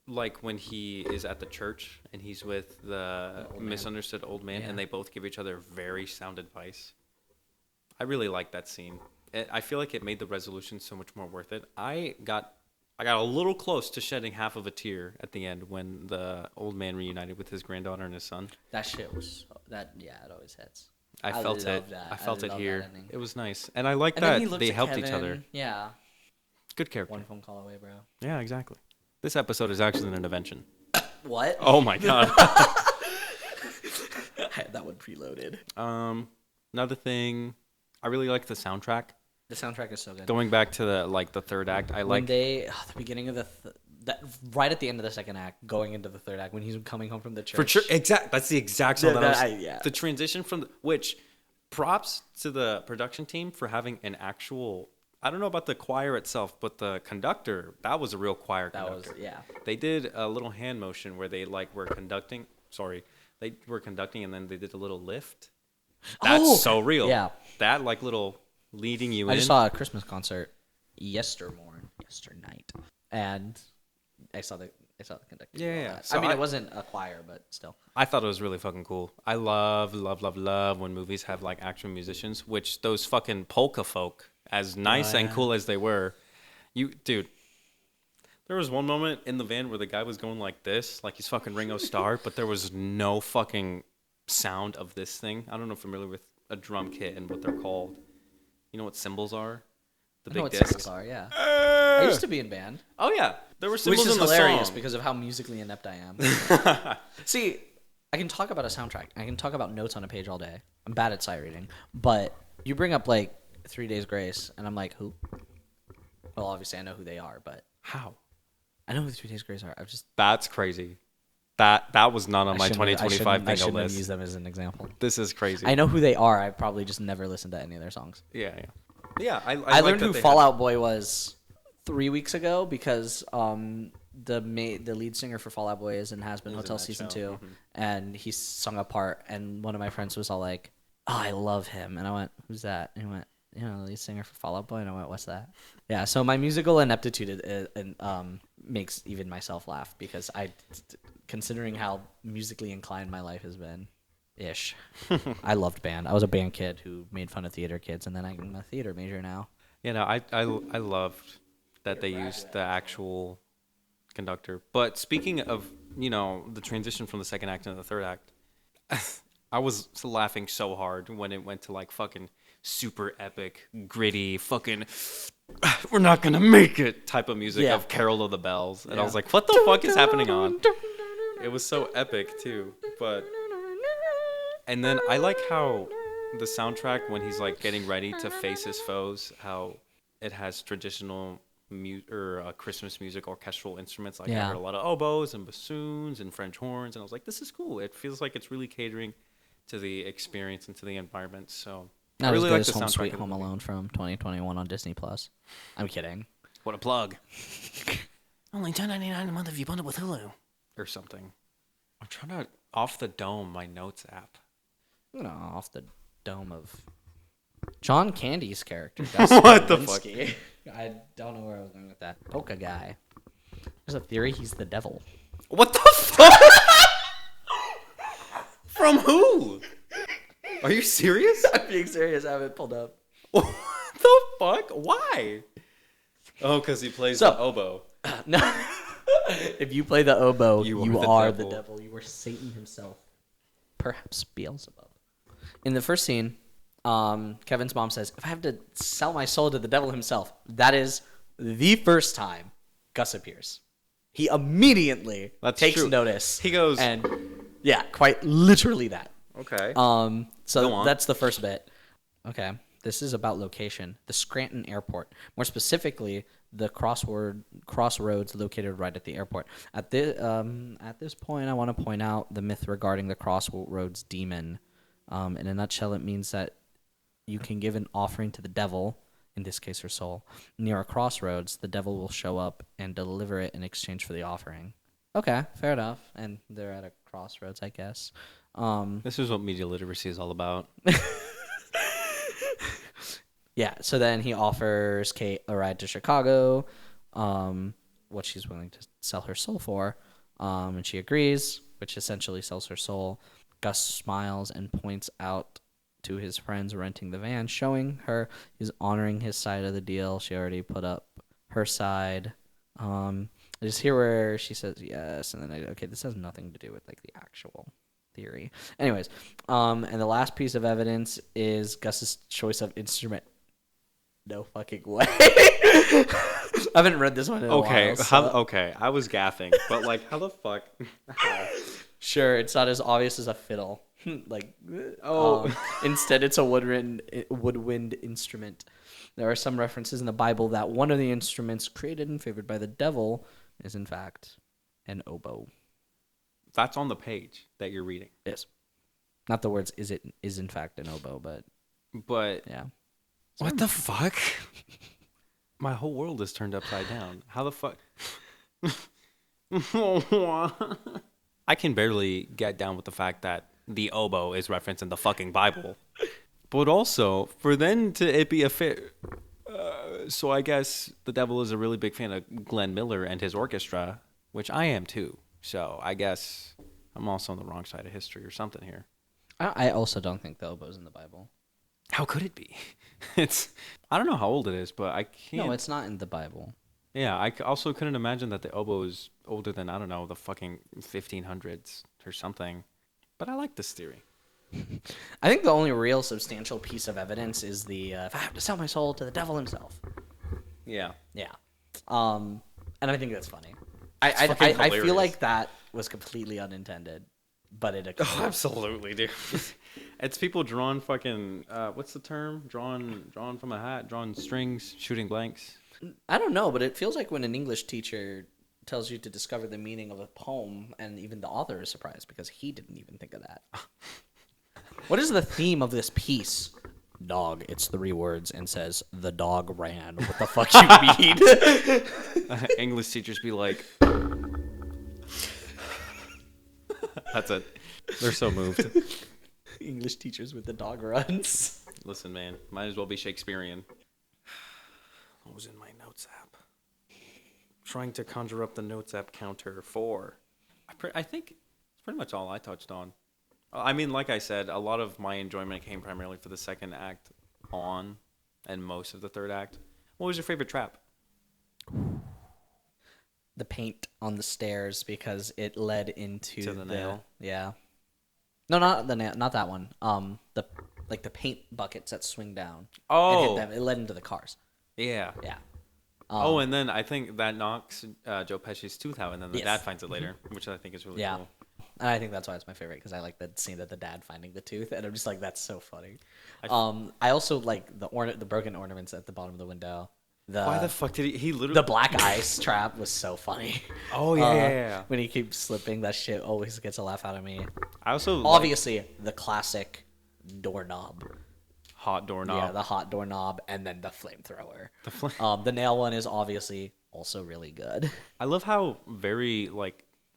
like when he is at the church and he's with the misunderstood old man and they both give each other very sound advice. I really like that scene. I feel like it made the resolution so much more worth it. I got a little close to shedding half of a tear at the end when the old man reunited with his granddaughter and his son. That shit was it always hits. I felt it. That. I felt it here. Ending. It was nice, and I like and that they helped each other. Yeah. Good character. One phone call away, bro. Yeah, exactly. This episode is actually an intervention. What? Oh my god. I had that one preloaded. Another thing, I really like the soundtrack. The soundtrack is so good. Going back to the third act, the beginning of that right at the end of the second act, going into the third act when he's coming home from the church. For sure, that's the exact song yeah. The transition from which props to the production team for having an actual. I don't know about the choir itself, but the conductor, that was a real choir conductor. They did a little hand motion where they were conducting. Sorry, they were conducting and then they did a little lift. That's so real. Yeah. That little leading you in. I just saw a Christmas concert yesternight, and I saw the conductor. Yeah. So it wasn't a choir, but still. I thought it was really fucking cool. I love when movies have actual musicians, which those fucking polka folk, as nice and cool as they were, dude. There was one moment in the van where the guy was going like this, like he's fucking Ringo Starr, but there was no fucking sound of this thing. I don't know if you're familiar with a drum kit and what they're called. You know what cymbals are? The big discs. Cymbals are, yeah. I used to be in band. Oh yeah, there were cymbals Which is in the hilarious song. because of how musically inept I am. See, I can talk about a soundtrack. I can talk about notes on a page all day. I'm bad at sight reading, but you bring up 3 Days Grace, and I'm like, who? Well, obviously I know who they are, but How? I know who 3 Days Grace are. That's crazy. That was not on my 2025 I bingo shouldn't list. use them as an example. This is crazy. I know who they are. I probably just never listened to any of their songs. Yeah. I I learned like who that Fall Out Boy was 3 weeks ago because the lead singer for Fall Out Boy is in Has Been Hotel Season 2, and he sung a part, and one of my friends was all like, "Oh, I love him," and I went, "Who's that?" And he went, the lead singer for Fall Out Boy, and I went, "What's that?" Yeah, so my musical ineptitude makes even myself laugh because considering how musically inclined my life has been. Ish. I loved band. I was a band kid who made fun of theater kids, and then I'm a theater major now. I loved that they used the actual conductor. But speaking of, the transition from the second act into the third act, I was laughing so hard when it went to fucking super epic, gritty, fucking we're not gonna make it type of music of Carol of the Bells. And I was like, what the fuck is happening on? It was so epic too. And then I like how the soundtrack, when he's getting ready to face his foes, how it has traditional Christmas music, orchestral instruments. I heard a lot of oboes and bassoons and French horns, and I was like, this is cool. It feels like it's really catering to the experience and to the environment. So Not I really as like good the as soundtrack. Sweet Home Alone from 2021 on Disney Plus. I'm kidding. What a plug! Only $10.99 a month if you bundle with Hulu. Or something. I'm trying to off the dome my notes app. Off the dome of John Candy's character. What the fuck? I don't know where I was going with that. Polka guy. There's a theory he's the devil. What the fuck? From who? Are you serious? I'm being serious. I have it pulled up. What the fuck? Why? Oh, because he plays the oboe. No. If you play the oboe, you are the devil. devil. You are Satan himself. Perhaps Beelzebub. In the first scene, Kevin's mom says, if I have to sell my soul to the devil himself, that is the first time Gus appears. He immediately takes notice. He goes... And yeah, quite literally that. Okay. So that's the first bit. Okay. This is about location. The Scranton Airport. More specifically, the crossroads located right at the airport. At this point, I want to point out the myth regarding the crossroads demon. In a nutshell, it means that you can give an offering to the devil, in this case her soul. Near a crossroads, the devil will show up and deliver it in exchange for the offering. Okay, fair enough. And they're at a crossroads, I guess. This is what media literacy is all about. Yeah, so then he offers Kate a ride to Chicago, what she's willing to sell her soul for, and she agrees, which essentially sells her soul. Gus smiles and points out to his friends renting the van, showing her he's honoring his side of the deal. She already put up her side. I just hear where she says yes, and then this has nothing to do with like the actual theory. Anyways, and the last piece of evidence is Gus's choice of instrument. No fucking way. I haven't read this one in a while. Okay, I was gaffing, but like, how the fuck? Sure, it's not as obvious as a fiddle. Instead, it's a woodwind instrument. There are some references in the Bible that one of the instruments created and favored by the devil is in fact an oboe. That's on the page that you're reading. Yes. Not the words is in fact an oboe, but yeah. What the fuck? My whole world is turned upside down. How the fuck? I can barely get down with the fact that the oboe is referenced in the fucking Bible. But also, for then to it be a fit... so I guess the devil is a really big fan of Glenn Miller and his orchestra, which I am too. So I guess I'm also on the wrong side of history or something here. I also don't think the oboe's in the Bible. How could it be? I don't know how old it is, but I can't... No, it's not in the Bible. Yeah, I also couldn't imagine that the oboe is older than, I don't know, the fucking 1500s or something. But I like this theory. I think the only real substantial piece of evidence is the if I have to sell my soul to the devil himself. Yeah. Yeah. And I think that's funny. I feel like that was completely unintended, but it occurred. Oh, absolutely, dude. It's people drawing fucking what's the term? Drawn from a hat, drawing strings, shooting blanks. I don't know, but it feels like when an English teacher tells you to discover the meaning of a poem, and even the author is surprised because he didn't even think of that. What is the theme of this piece? Dog. It's 3 words and says, the dog ran. What the fuck you mean? English teachers be like... That's it. They're so moved. English teachers with the dog runs. Listen, man. Might as well be Shakespearean. What was in my notes app? Trying to conjure up the notes app counter for... I think it's pretty much all I touched on. I mean, like I said, a lot of my enjoyment came primarily for the second act on, and most of the third act. What was your favorite trap? The paint on the stairs, because it led into the nail. Yeah. No, not the nail. Not that one. The paint buckets that swing down. Oh. And hit them. It led into the cars. Yeah. Yeah. And then I think that knocks Joe Pesci's tooth out, and then the dad finds it later, which I think is really cool. And I think that's why it's my favorite, because I like the scene of the dad finding the tooth, and I'm just like, that's so funny. I also like the broken ornaments at the bottom of the window. Why the fuck did he literally... The black ice trap was so funny. Oh, yeah. When he keeps slipping, that shit always gets a laugh out of me. I also... Obviously, the classic doorknob. Hot doorknob. Yeah, the hot doorknob, and then the flamethrower. The nail one is obviously also really good. I love how very,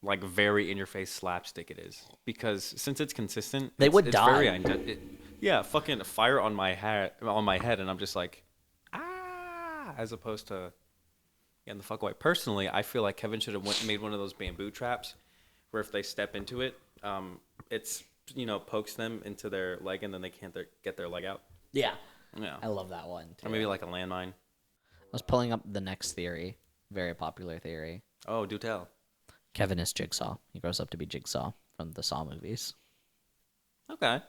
very in-your-face slapstick it is. Because since it's consistent... They would die. Yeah, fucking fire on my head, and I'm just like... as opposed to getting the fuck away. Personally, I feel like Kevin should have made one of those bamboo traps where if they step into it, it's, pokes them into their leg and then they can't get their leg out. Yeah. Yeah. I love that one, too. Or maybe like a landmine. I was pulling up the next theory. Very popular theory. Oh, do tell. Kevin is Jigsaw. He grows up to be Jigsaw from the Saw movies. Okay.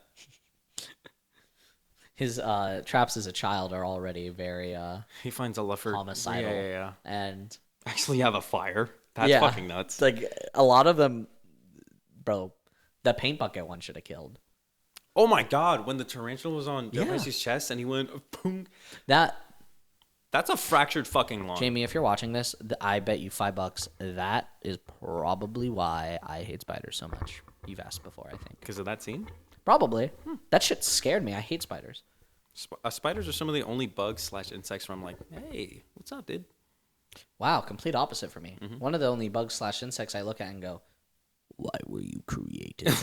His traps as a child are already very He finds a love for homicidal. Yeah. And Actually, you have a fire. That's fucking nuts. Like a lot of them, bro. The paint bucket one should have killed. Oh my god! When the tarantula was on Joe Yeah. Pesci's chest and he went boom. That's a fractured fucking lung. Jamie, if you're watching this, I bet you $5 that is probably why I hate spiders so much. You've asked before, I think. Because of that scene? Probably. That shit scared me. I hate spiders. Spiders are some of the only bugs / insects where I'm like, hey, what's up, dude? Wow, complete opposite for me. One of the only bugs / insects I look at and go, why were you created?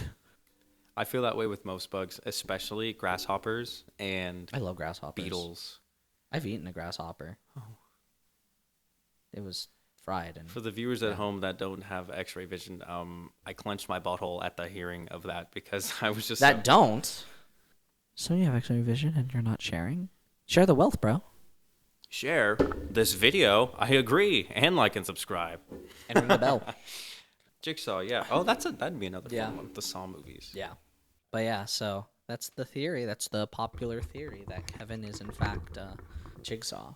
I feel that way with most bugs, especially grasshoppers and I love grasshoppers. beetles. I've eaten a grasshopper. Oh. It was fried. And for the viewers at home that don't have X-ray vision, I clenched my butthole at the hearing of that because I was just don't. So you have X-ray vision and you're not sharing? Share the wealth, bro. Share this video. I agree, and like and subscribe, and ring the bell. Jigsaw, yeah. Oh, that'd be another fun one. The Saw movies. Yeah, but yeah. So that's the theory. That's the popular theory that Kevin is in fact Jigsaw.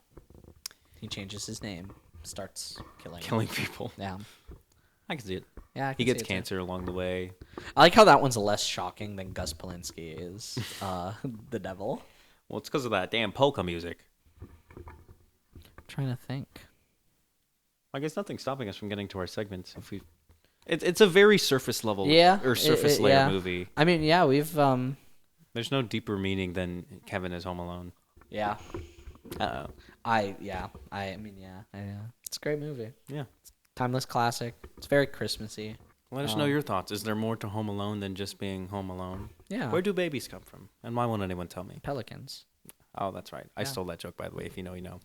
He changes his name, starts killing people. Yeah, I can see it. Yeah, he gets cancer along the way. I like how that one's less shocking than Gus Polinski is the devil. Well, it's because of that damn polka music. I'm trying to think. I guess nothing's stopping us from getting to our segments. If we, it's a very surface level, surface layer movie. I mean, yeah, we've There's no deeper meaning than Kevin is home alone. Yeah. Uh-oh. It's a great movie. Yeah. It's a timeless classic. It's very Christmassy. Let us know your thoughts. Is there more to Home Alone than just being home alone? Yeah. Where do babies come from? And why won't anyone tell me? Pelicans. Oh, that's right. I stole that joke, by the way. If you know, you know.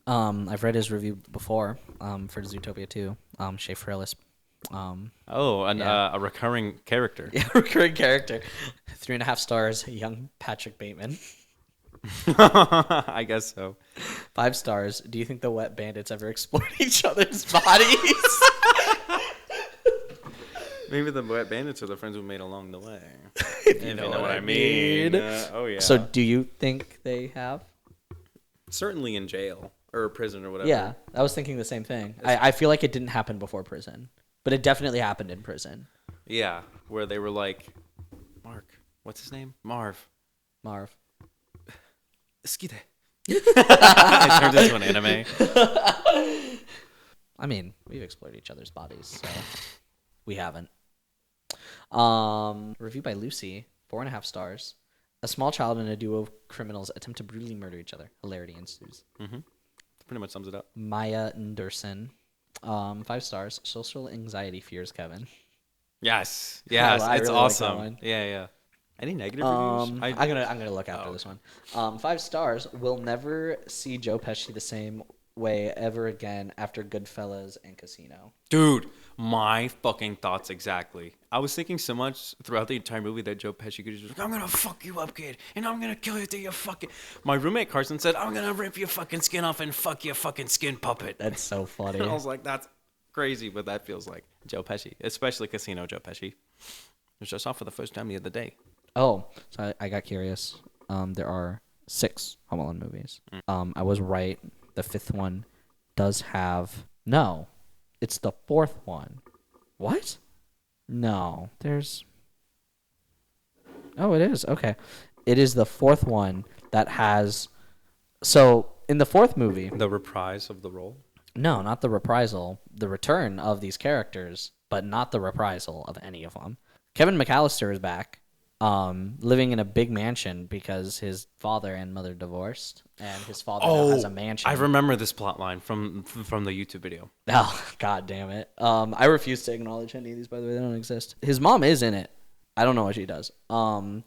I've read his review before for Zootopia 2. Shea Frillis. A recurring character. Yeah, recurring character. 3.5 stars, young Patrick Bateman. I guess so. 5 stars. Do you think the wet bandits ever explored each other's bodies? Maybe the wet bandits are the friends we made along the way. if you know what I mean. Oh, yeah. So do you think they have? Certainly in jail or prison or whatever. Yeah, I was thinking the same thing. I feel like it didn't happen before prison, but it definitely happened in prison. Yeah, where they were like, Mark, what's his name? Marv. Skide. It turned into an anime. I mean, we've explored each other's bodies, so we haven't. Review by Lucy, 4.5 stars. A small child and a duo of criminals attempt to brutally murder each other. Hilarity ensues. Mm-hmm. Pretty much sums it up. Maya Nderson, 5 stars. Social anxiety fears Kevin. Yes, I it's really awesome. like that one. Yeah. Any negative reviews? I'm gonna look after this one. 5 stars. We'll never see Joe Pesci the same way ever again after Goodfellas and Casino. Dude, my fucking thoughts exactly. I was thinking so much throughout the entire movie that Joe Pesci could just, I'm gonna fuck you up, kid, and I'm gonna kill you till you fucking. My roommate Carson said, I'm gonna rip your fucking skin off and fuck your fucking skin puppet. That's so funny. And I was like, that's crazy, but that feels like Joe Pesci, especially Casino Joe Pesci. It was just off for the first time the other day. Oh, so I got curious. There are 6 Home Alone movies. I was right. The 5th one does have... No, it's the 4th one. What? No, there's... Oh, it is. Okay. It is the 4th one that has... So, in the 4th movie... The reprise of the role? No, not the reprisal. The return of these characters, but not the reprisal of any of them. Kevin McCallister is back. Living in a big mansion because his father and mother divorced, and his father now has a mansion. I remember this plot line from the YouTube video. Oh, god damn it. I refuse to acknowledge any of these, by the way. They don't exist. His mom is in it. I don't know what she does. And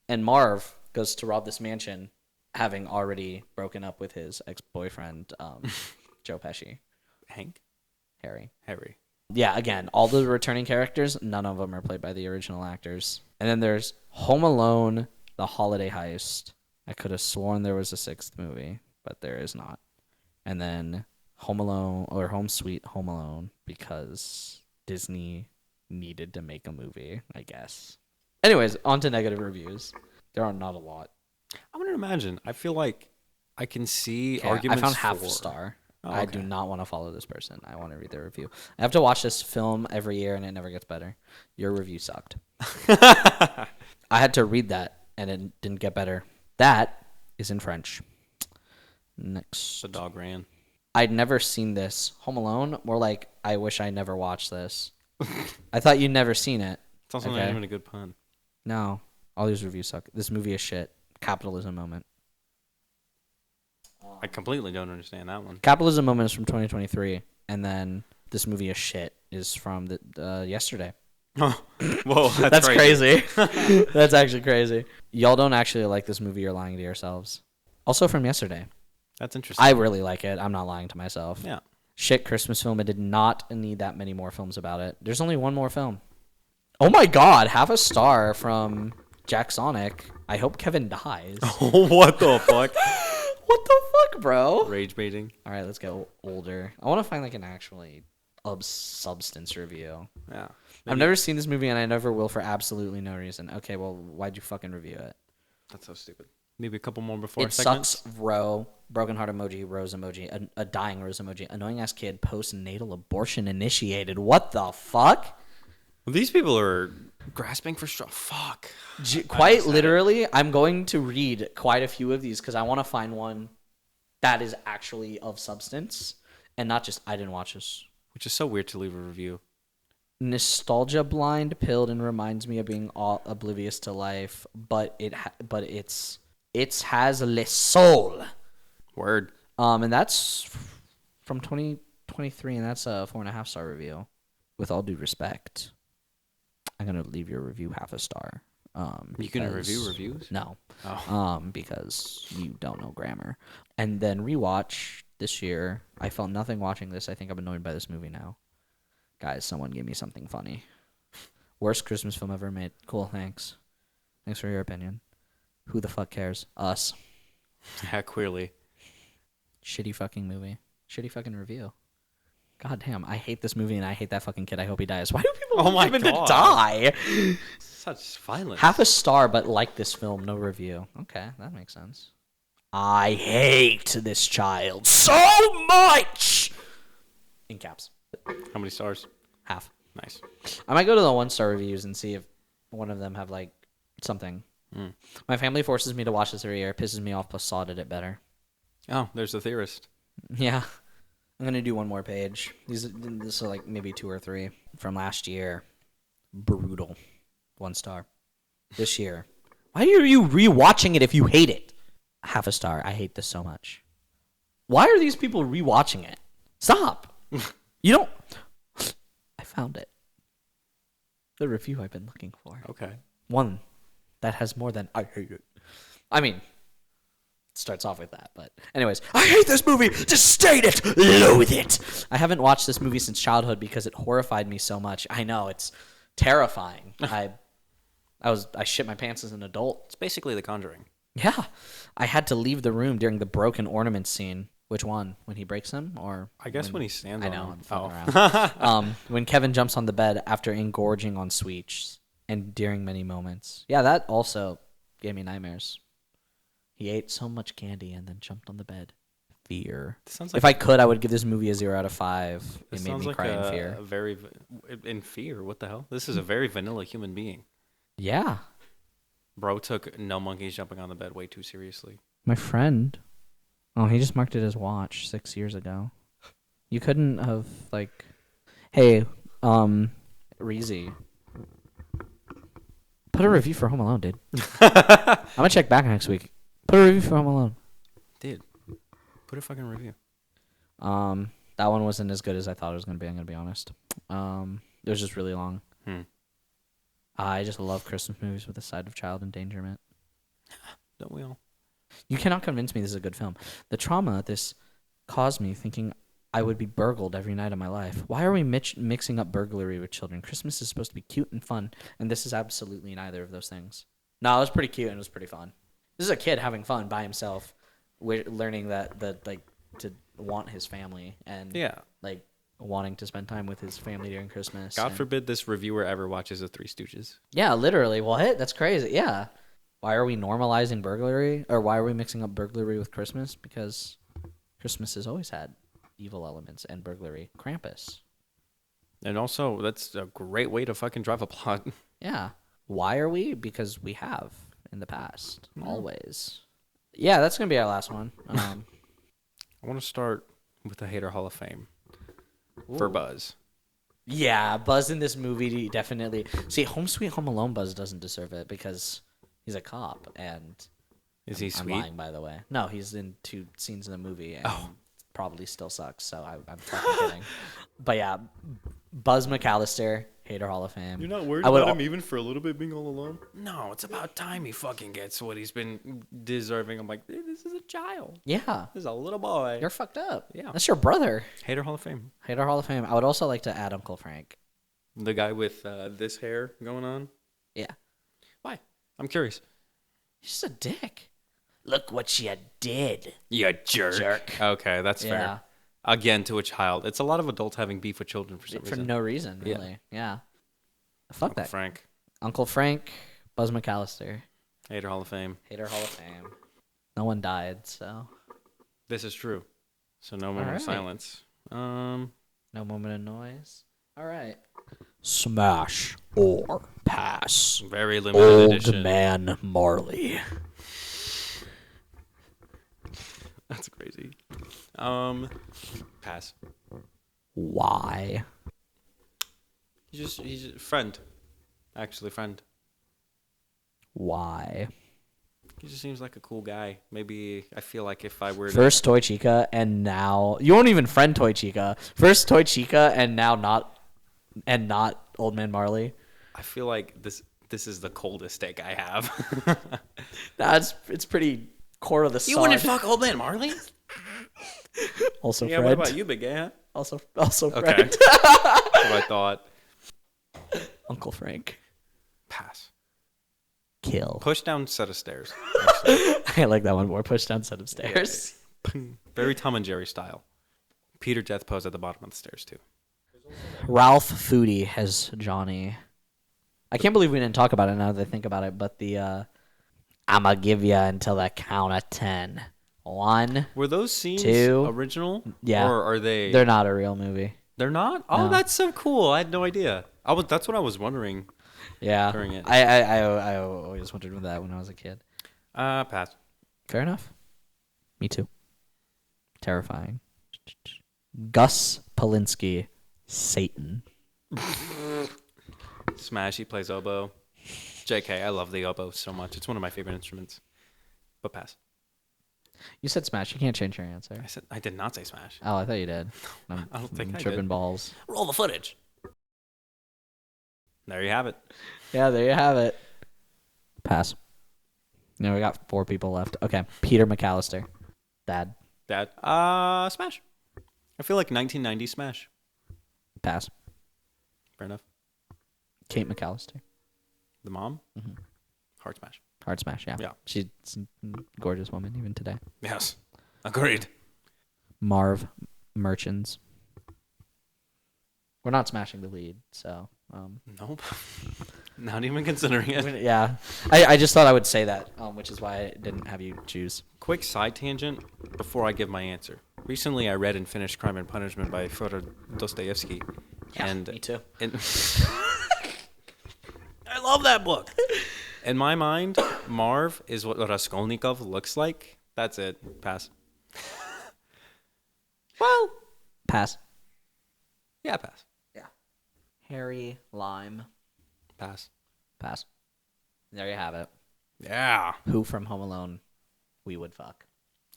Marv goes to rob this mansion, having already broken up with his ex-boyfriend, Joe Pesci. Harry. Yeah, again, all the returning characters, none of them are played by the original actors. And then there's Home Alone, The Holiday Heist. I could have sworn there was a 6th movie, but there is not. And then Home Alone or Home Sweet Home Alone because Disney needed to make a movie, I guess. Anyways, on to negative reviews. There are not a lot. I wouldn't imagine. I feel like I can see Okay, arguments I found half for... a star. Oh, I okay. do not want to follow this person. I want to read their review. I have to watch this film every year, and it never gets better. Your review sucked. I had to read that, and it didn't get better. That is in French. Next. The dog ran. I'd never seen this. Home Alone? More like, I wish I never watched this. I thought you'd never seen it. It's also not even a good pun. No. All these reviews suck. This movie is shit. Capitalism Moment. I completely don't understand that one. Capitalism Moment is from 2023, and then this movie is shit is from yesterday. Whoa, That's crazy. That's actually crazy. Y'all don't actually like this movie. You're lying to yourselves. Also from yesterday. That's interesting. I really like it. I'm not lying to myself. Yeah. Shit Christmas film. It did not need that many more films about it. There's only one more film. Oh my god, half a star from Jack Sonic. I hope Kevin dies. What the fuck? What the fuck, bro? Rage baiting. All right, let's get older. I want to find like an actually substance review. Yeah. I've never seen this movie and I never will for absolutely no reason. Okay, well, why'd you fucking review it? That's so stupid. Maybe a couple more before It segments? sucks, row, broken heart emoji, rose emoji, a dying rose emoji, annoying ass kid, postnatal abortion initiated. What the fuck? Well, these people are grasping for straw. Fuck. Quite literally, I'm going to read quite a few of these because I want to find one that is actually of substance and not just, I didn't watch this. Which is so weird to leave a review. Nostalgia blind pilled and reminds me of being all oblivious to life, but it's has le soul. Word. And that's from 2023, and that's a 4.5 star review. With all due respect, I'm gonna leave your review half a star. You can review reviews? No. Oh. Because you don't know grammar. And then rewatch this year. I felt nothing watching this. I think I'm annoyed by this movie now. Guys, someone give me something funny. Worst Christmas film ever made. Cool, thanks. Thanks for your opinion. Who the fuck cares? Us. Yeah, clearly. Shitty fucking movie. Shitty fucking review. God damn, I hate this movie and I hate that fucking kid. I hope he dies. Why do people want him to die? Such violence. Half a star, but like this film, no review. Okay, that makes sense. I hate this child so much! In caps. How many stars? Half. Nice. I might go to the 1-star reviews and see if one of them have, like, something. My family forces me to watch this every year. It pisses me off, plus Saw did it better. Oh, there's the theorist. Yeah. I'm going to do one more page. This are, like, maybe 2 or 3 from last year. Brutal. 1 star. This year. Why are you rewatching it if you hate it? Half a star. I hate this so much. Why are these people rewatching it? Stop. You don't... I found it. The review I've been looking for. Okay. One that has more than I hate it. I mean, it starts off with that, but anyways, I hate this movie. Just state it. Loathe it. I haven't watched this movie since childhood because it horrified me so much. I know, it's terrifying. I shit my pants as an adult. It's basically The Conjuring. Yeah. I had to leave the room during the broken ornament scene. Which one? When he breaks them, or I guess when he stands on I know. them. I'm fucking around. When Kevin jumps on the bed after engorging on sweets and during many moments. Yeah, that also gave me nightmares. He ate so much candy and then jumped on the bed. Fear. Sounds like if I could, I would give this movie a 0 out of 5. It made me like cry in fear. In fear? What the hell? This is a very vanilla human being. Yeah. Bro took no monkeys jumping on the bed way too seriously. My friend. Oh, he just marked it as watch 6 years ago. You couldn't have, like... Hey, Reezy. Put a review for Home Alone, dude. I'm gonna check back next week. Put a review for Home Alone. Dude, put a fucking review. That one wasn't as good as I thought it was gonna be, I'm gonna be honest. It was just really long. I just love Christmas movies with a side of child endangerment. Don't we all? You cannot convince me this is a good film. The trauma this caused me thinking I would be burgled every night of my life. Why are we mixing up burglary with children? Christmas is supposed to be cute and fun, and this is absolutely neither of those things. No, it was pretty cute and it was pretty fun. This is a kid having fun by himself, learning that to want his family and Yeah. like wanting to spend time with his family during Christmas. God forbid this reviewer ever watches the Three Stooges. Yeah, literally. What? That's crazy. Yeah. Why are we normalizing burglary? Or why are we mixing up burglary with Christmas? Because Christmas has always had evil elements and burglary. Krampus. And also, that's a great way to fucking drive a plot. Yeah. Why are we? Because we have in the past. Always. Yeah, that's going to be our last one. I want to start with the Hater Hall of Fame for Buzz. Yeah, Buzz in this movie definitely. See, Home Sweet Home Alone Buzz doesn't deserve it because he's a cop and. Is he I'm sweet? lying, by the way. No, he's in 2 scenes in the movie and probably still sucks. So I'm fucking kidding. But yeah, Buzz McCallister, Hater Hall of Fame. You're not worried about him even for a little bit being all alone? No, it's about time he fucking gets what he's been deserving. I'm like, this is a child. Yeah, This is a little boy. you're fucked up. Yeah. That's your brother. Hater Hall of Fame. Hater Hall of Fame. I would also like to add Uncle Frank. The guy with this hair going on? Yeah, Why? I'm curious. he's just a dick. Look what you did. You jerk. Okay, that's Yeah. fair. Again, to a child. It's a lot of adults having beef with children for some For reason. no reason, Yeah. really. Yeah. Fuck that. Frank. Uncle Frank, Buzz McCallister, Hater Hall of Fame. Hater Hall of Fame. No one died, so This is true. So no moment of right. silence. no moment of noise. All right. Smash or pass. Very limited edition. Man Marley. That's crazy. Pass. Why? He's a friend. Actually, friend. Why? He just seems like a cool guy. Maybe I feel like if I were to... First Toy Chica and now you won't even friend Toy Chica. First Toy Chica and now not Old Man Marley. I feel like this is the coldest take I have. It's pretty core of the song. You wouldn't fuck old man Marley? Also Yeah, friend. what about you, big gay, huh? Also Okay. friend. That's what I thought. Uncle Frank. Pass. Kill. Push down set of stairs. I like that one more. Push down set of stairs. Very Tom and Jerry style. Peter Death pose at the bottom of the stairs, too. Ralph Foodie has Johnny. I can't believe we didn't talk about it now that I think about it, but the I'ma give you until the count of 10. 1. Were those scenes 2. original? Yeah. Or are they... They're not a real movie. They're not? Oh, No. that's so cool. I had no idea. That's what I was wondering Yeah. during it. I always wondered with that when I was a kid. Pass. Fair enough. Me too. Terrifying. Gus Polinski, Satan. Smash, he plays oboe. JK, I love the oboe so much. It's one of my favorite instruments. But pass. You said Smash. You can't change your answer. I did not say Smash. Oh, I thought you did. I'm I don't think I tripping did. balls. Roll the footage. There you have it. Yeah, there you have it. Pass. No, we got 4 people left. Okay, Peter McCallister. Dad. Dad. Smash. I feel like 1990 Smash. Pass. Fair enough. Kate McCallister. The mom? Mhm. Hard Smash. Hard Smash, yeah. Yeah. She's a gorgeous woman even today. Yes. Agreed. Marv Merchants. We're not smashing the lead, so Nope. Not even considering it. yeah. I just thought I would say that, which is why I didn't have you choose. Quick side tangent before I give my answer. Recently, I read and finished Crime and Punishment by Fyodor Dostoevsky. Me too. I love that book. In my mind, Marv is what Raskolnikov looks like. That's it. Pass. Well, pass. Yeah, pass. Yeah. Harry Lime. Pass. Pass. There you have it. Yeah. Who from Home Alone we would fuck?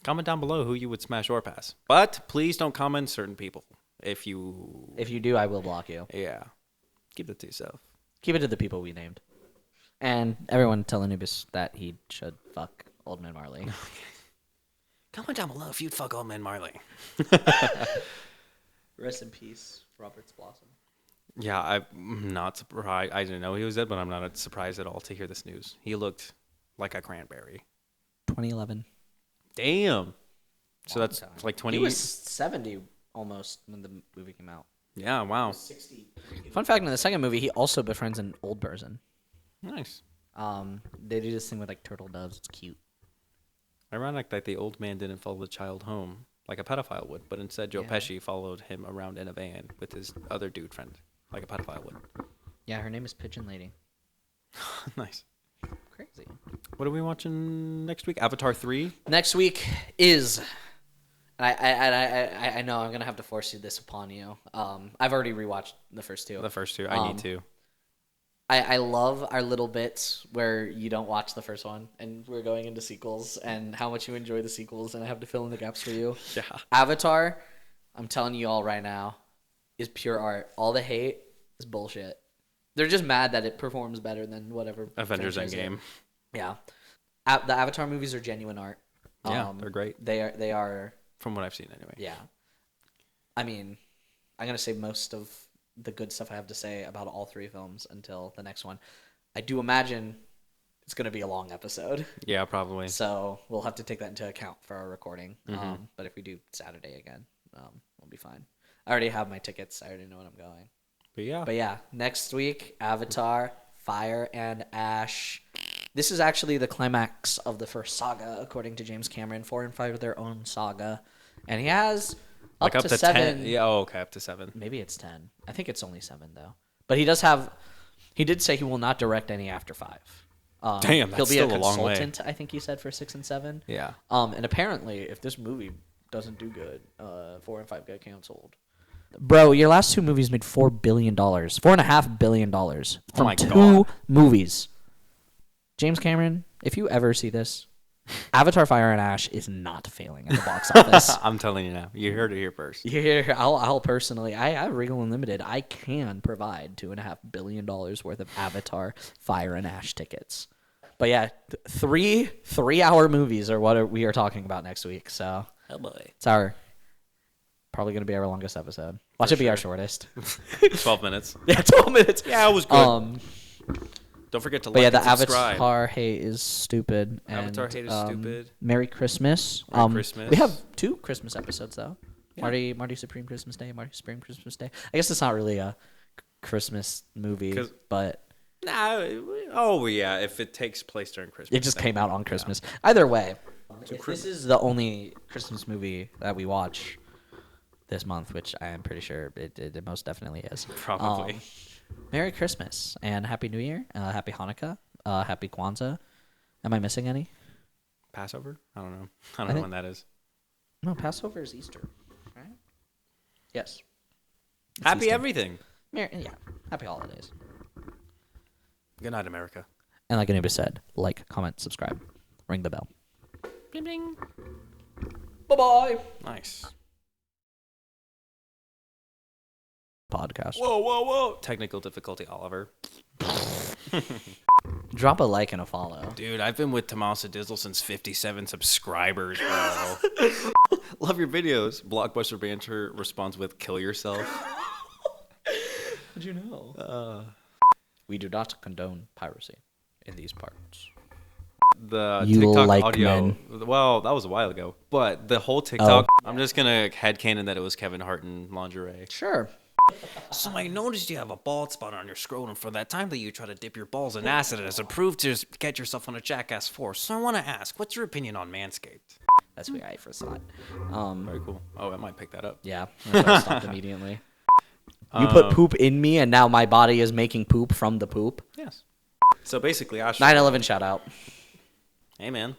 Comment down below who you would smash or pass. But please don't comment certain people. If you do, I will block you. Yeah. Keep it to yourself. Keep it to the people we named. And everyone tell Anubis that he should fuck Old Man Marley. Comment down below if you'd fuck old man Marley. Rest in peace, Robert's Blossom. Yeah, I'm not surprised. I didn't know he was dead, but I'm not surprised at all to hear this news. He looked like a cranberry. 2011. Damn. So that's like 20 He was 70 almost when the movie came out. Yeah, wow. 60. Fun fact, in the second movie, he also befriends an old person. Nice. They do this thing with like turtle doves. It's cute. Ironic that the old man didn't follow the child home like a pedophile would, but instead Joe Pesci followed him around in a van with his other dude friend, like a pedophile would. Yeah, her name is Pigeon Lady. Nice. Crazy. What are we watching next week? Avatar 3? Next week is... I know I'm going to have to force this upon you. I've already rewatched the first two. The first two. I need to. I love our little bits where you don't watch the first one and we're going into sequels and how much you enjoy the sequels and I have to fill in the gaps for you. Yeah. Avatar, I'm telling you all right now, is pure art. All the hate is bullshit. They're just mad that it performs better than whatever Avengers Endgame. Yeah. The Avatar movies are genuine art. Yeah, they're great. They are. From what I've seen anyway. Yeah. I mean, I'm going to say most of the good stuff I have to say about all three films until the next one. I do imagine it's going to be a long episode. Yeah, probably. So we'll have to take that into account for our recording. Mm-hmm. But if we do Saturday again, we'll be fine. I already have my tickets. I already know when I'm going. But yeah, next week, Avatar, Fire and Ash. This is actually the climax of the first saga, according to James Cameron. 4 and 5 are their own saga. And he has up to 7. 10. Yeah, okay, up to 7. Maybe it's 10. I think it's only 7, though. But he does have... He did say he will not direct any after 5. Damn, that's he'll be still a long way. consultant, I think he said, for 6 and 7. Yeah. And apparently, if this movie doesn't do good, 4 and 5 get canceled. Bro, your last 2 movies made $4 billion. $4.5 billion from my 2 God. movies. James Cameron, if you ever see this, Avatar, Fire and Ash is not failing at the box office. I'm telling you now. You heard it here first. Here, I'll personally, I have Regal Unlimited. I can provide $2.5 billion worth of Avatar, Fire and Ash tickets. But yeah, 3 3-hour movies are what we are talking about next week. So Oh boy. it's probably going to be our longest episode. Watch it be our shortest. 12 minutes. Yeah, 12 minutes. Yeah, it was good. Don't forget to like the and subscribe. Avatar hate is stupid. Avatar and, hate is stupid. Merry Christmas. Merry Christmas. We have 2 Christmas episodes though. Yeah. Marty Supreme Christmas Day, Marty Supreme Christmas Day. I guess it's not really a Christmas movie, but oh yeah, if it takes place during Christmas. it just came out on Christmas. Either way, if this is the only Christmas movie that we watch this month, which I am pretty sure it most definitely is. Probably. Merry Christmas and Happy New Year, Happy Hanukkah, Happy Kwanzaa. Am I missing any? Passover? I don't know. I don't know when that is. No, Passover is Easter, right? Yes. It's Happy Easter. everything. Yeah. Happy holidays. Good night, America. And like Anubis said, like, comment, subscribe, ring the bell. Bling bling. Bye-bye. Nice. Podcast. Whoa. Technical difficulty, Oliver. Drop a like and a follow. Dude, I've been with Tomasa Dizzle since 57 subscribers, bro. Love your videos. Blockbuster Banter responds with kill yourself. How'd you know? We do not condone piracy in these parts. The You TikTok like audio. men. Well, that was a while ago. But the whole TikTok, I'm just going to headcanon that it was Kevin Hart in lingerie. Sure. So I noticed you have a bald spot on your scrotum from that time that you try to dip your balls in acid as a proof to get yourself on a Jackass 4. So I want to ask, what's your opinion on Manscaped? That's where I first saw it. Very cool. Oh, I might pick that up. Yeah, that's why I stopped immediately. You put poop in me, and now my body is making poop from the poop. Yes. So basically, Ash. 9/11 shout out. Hey, man.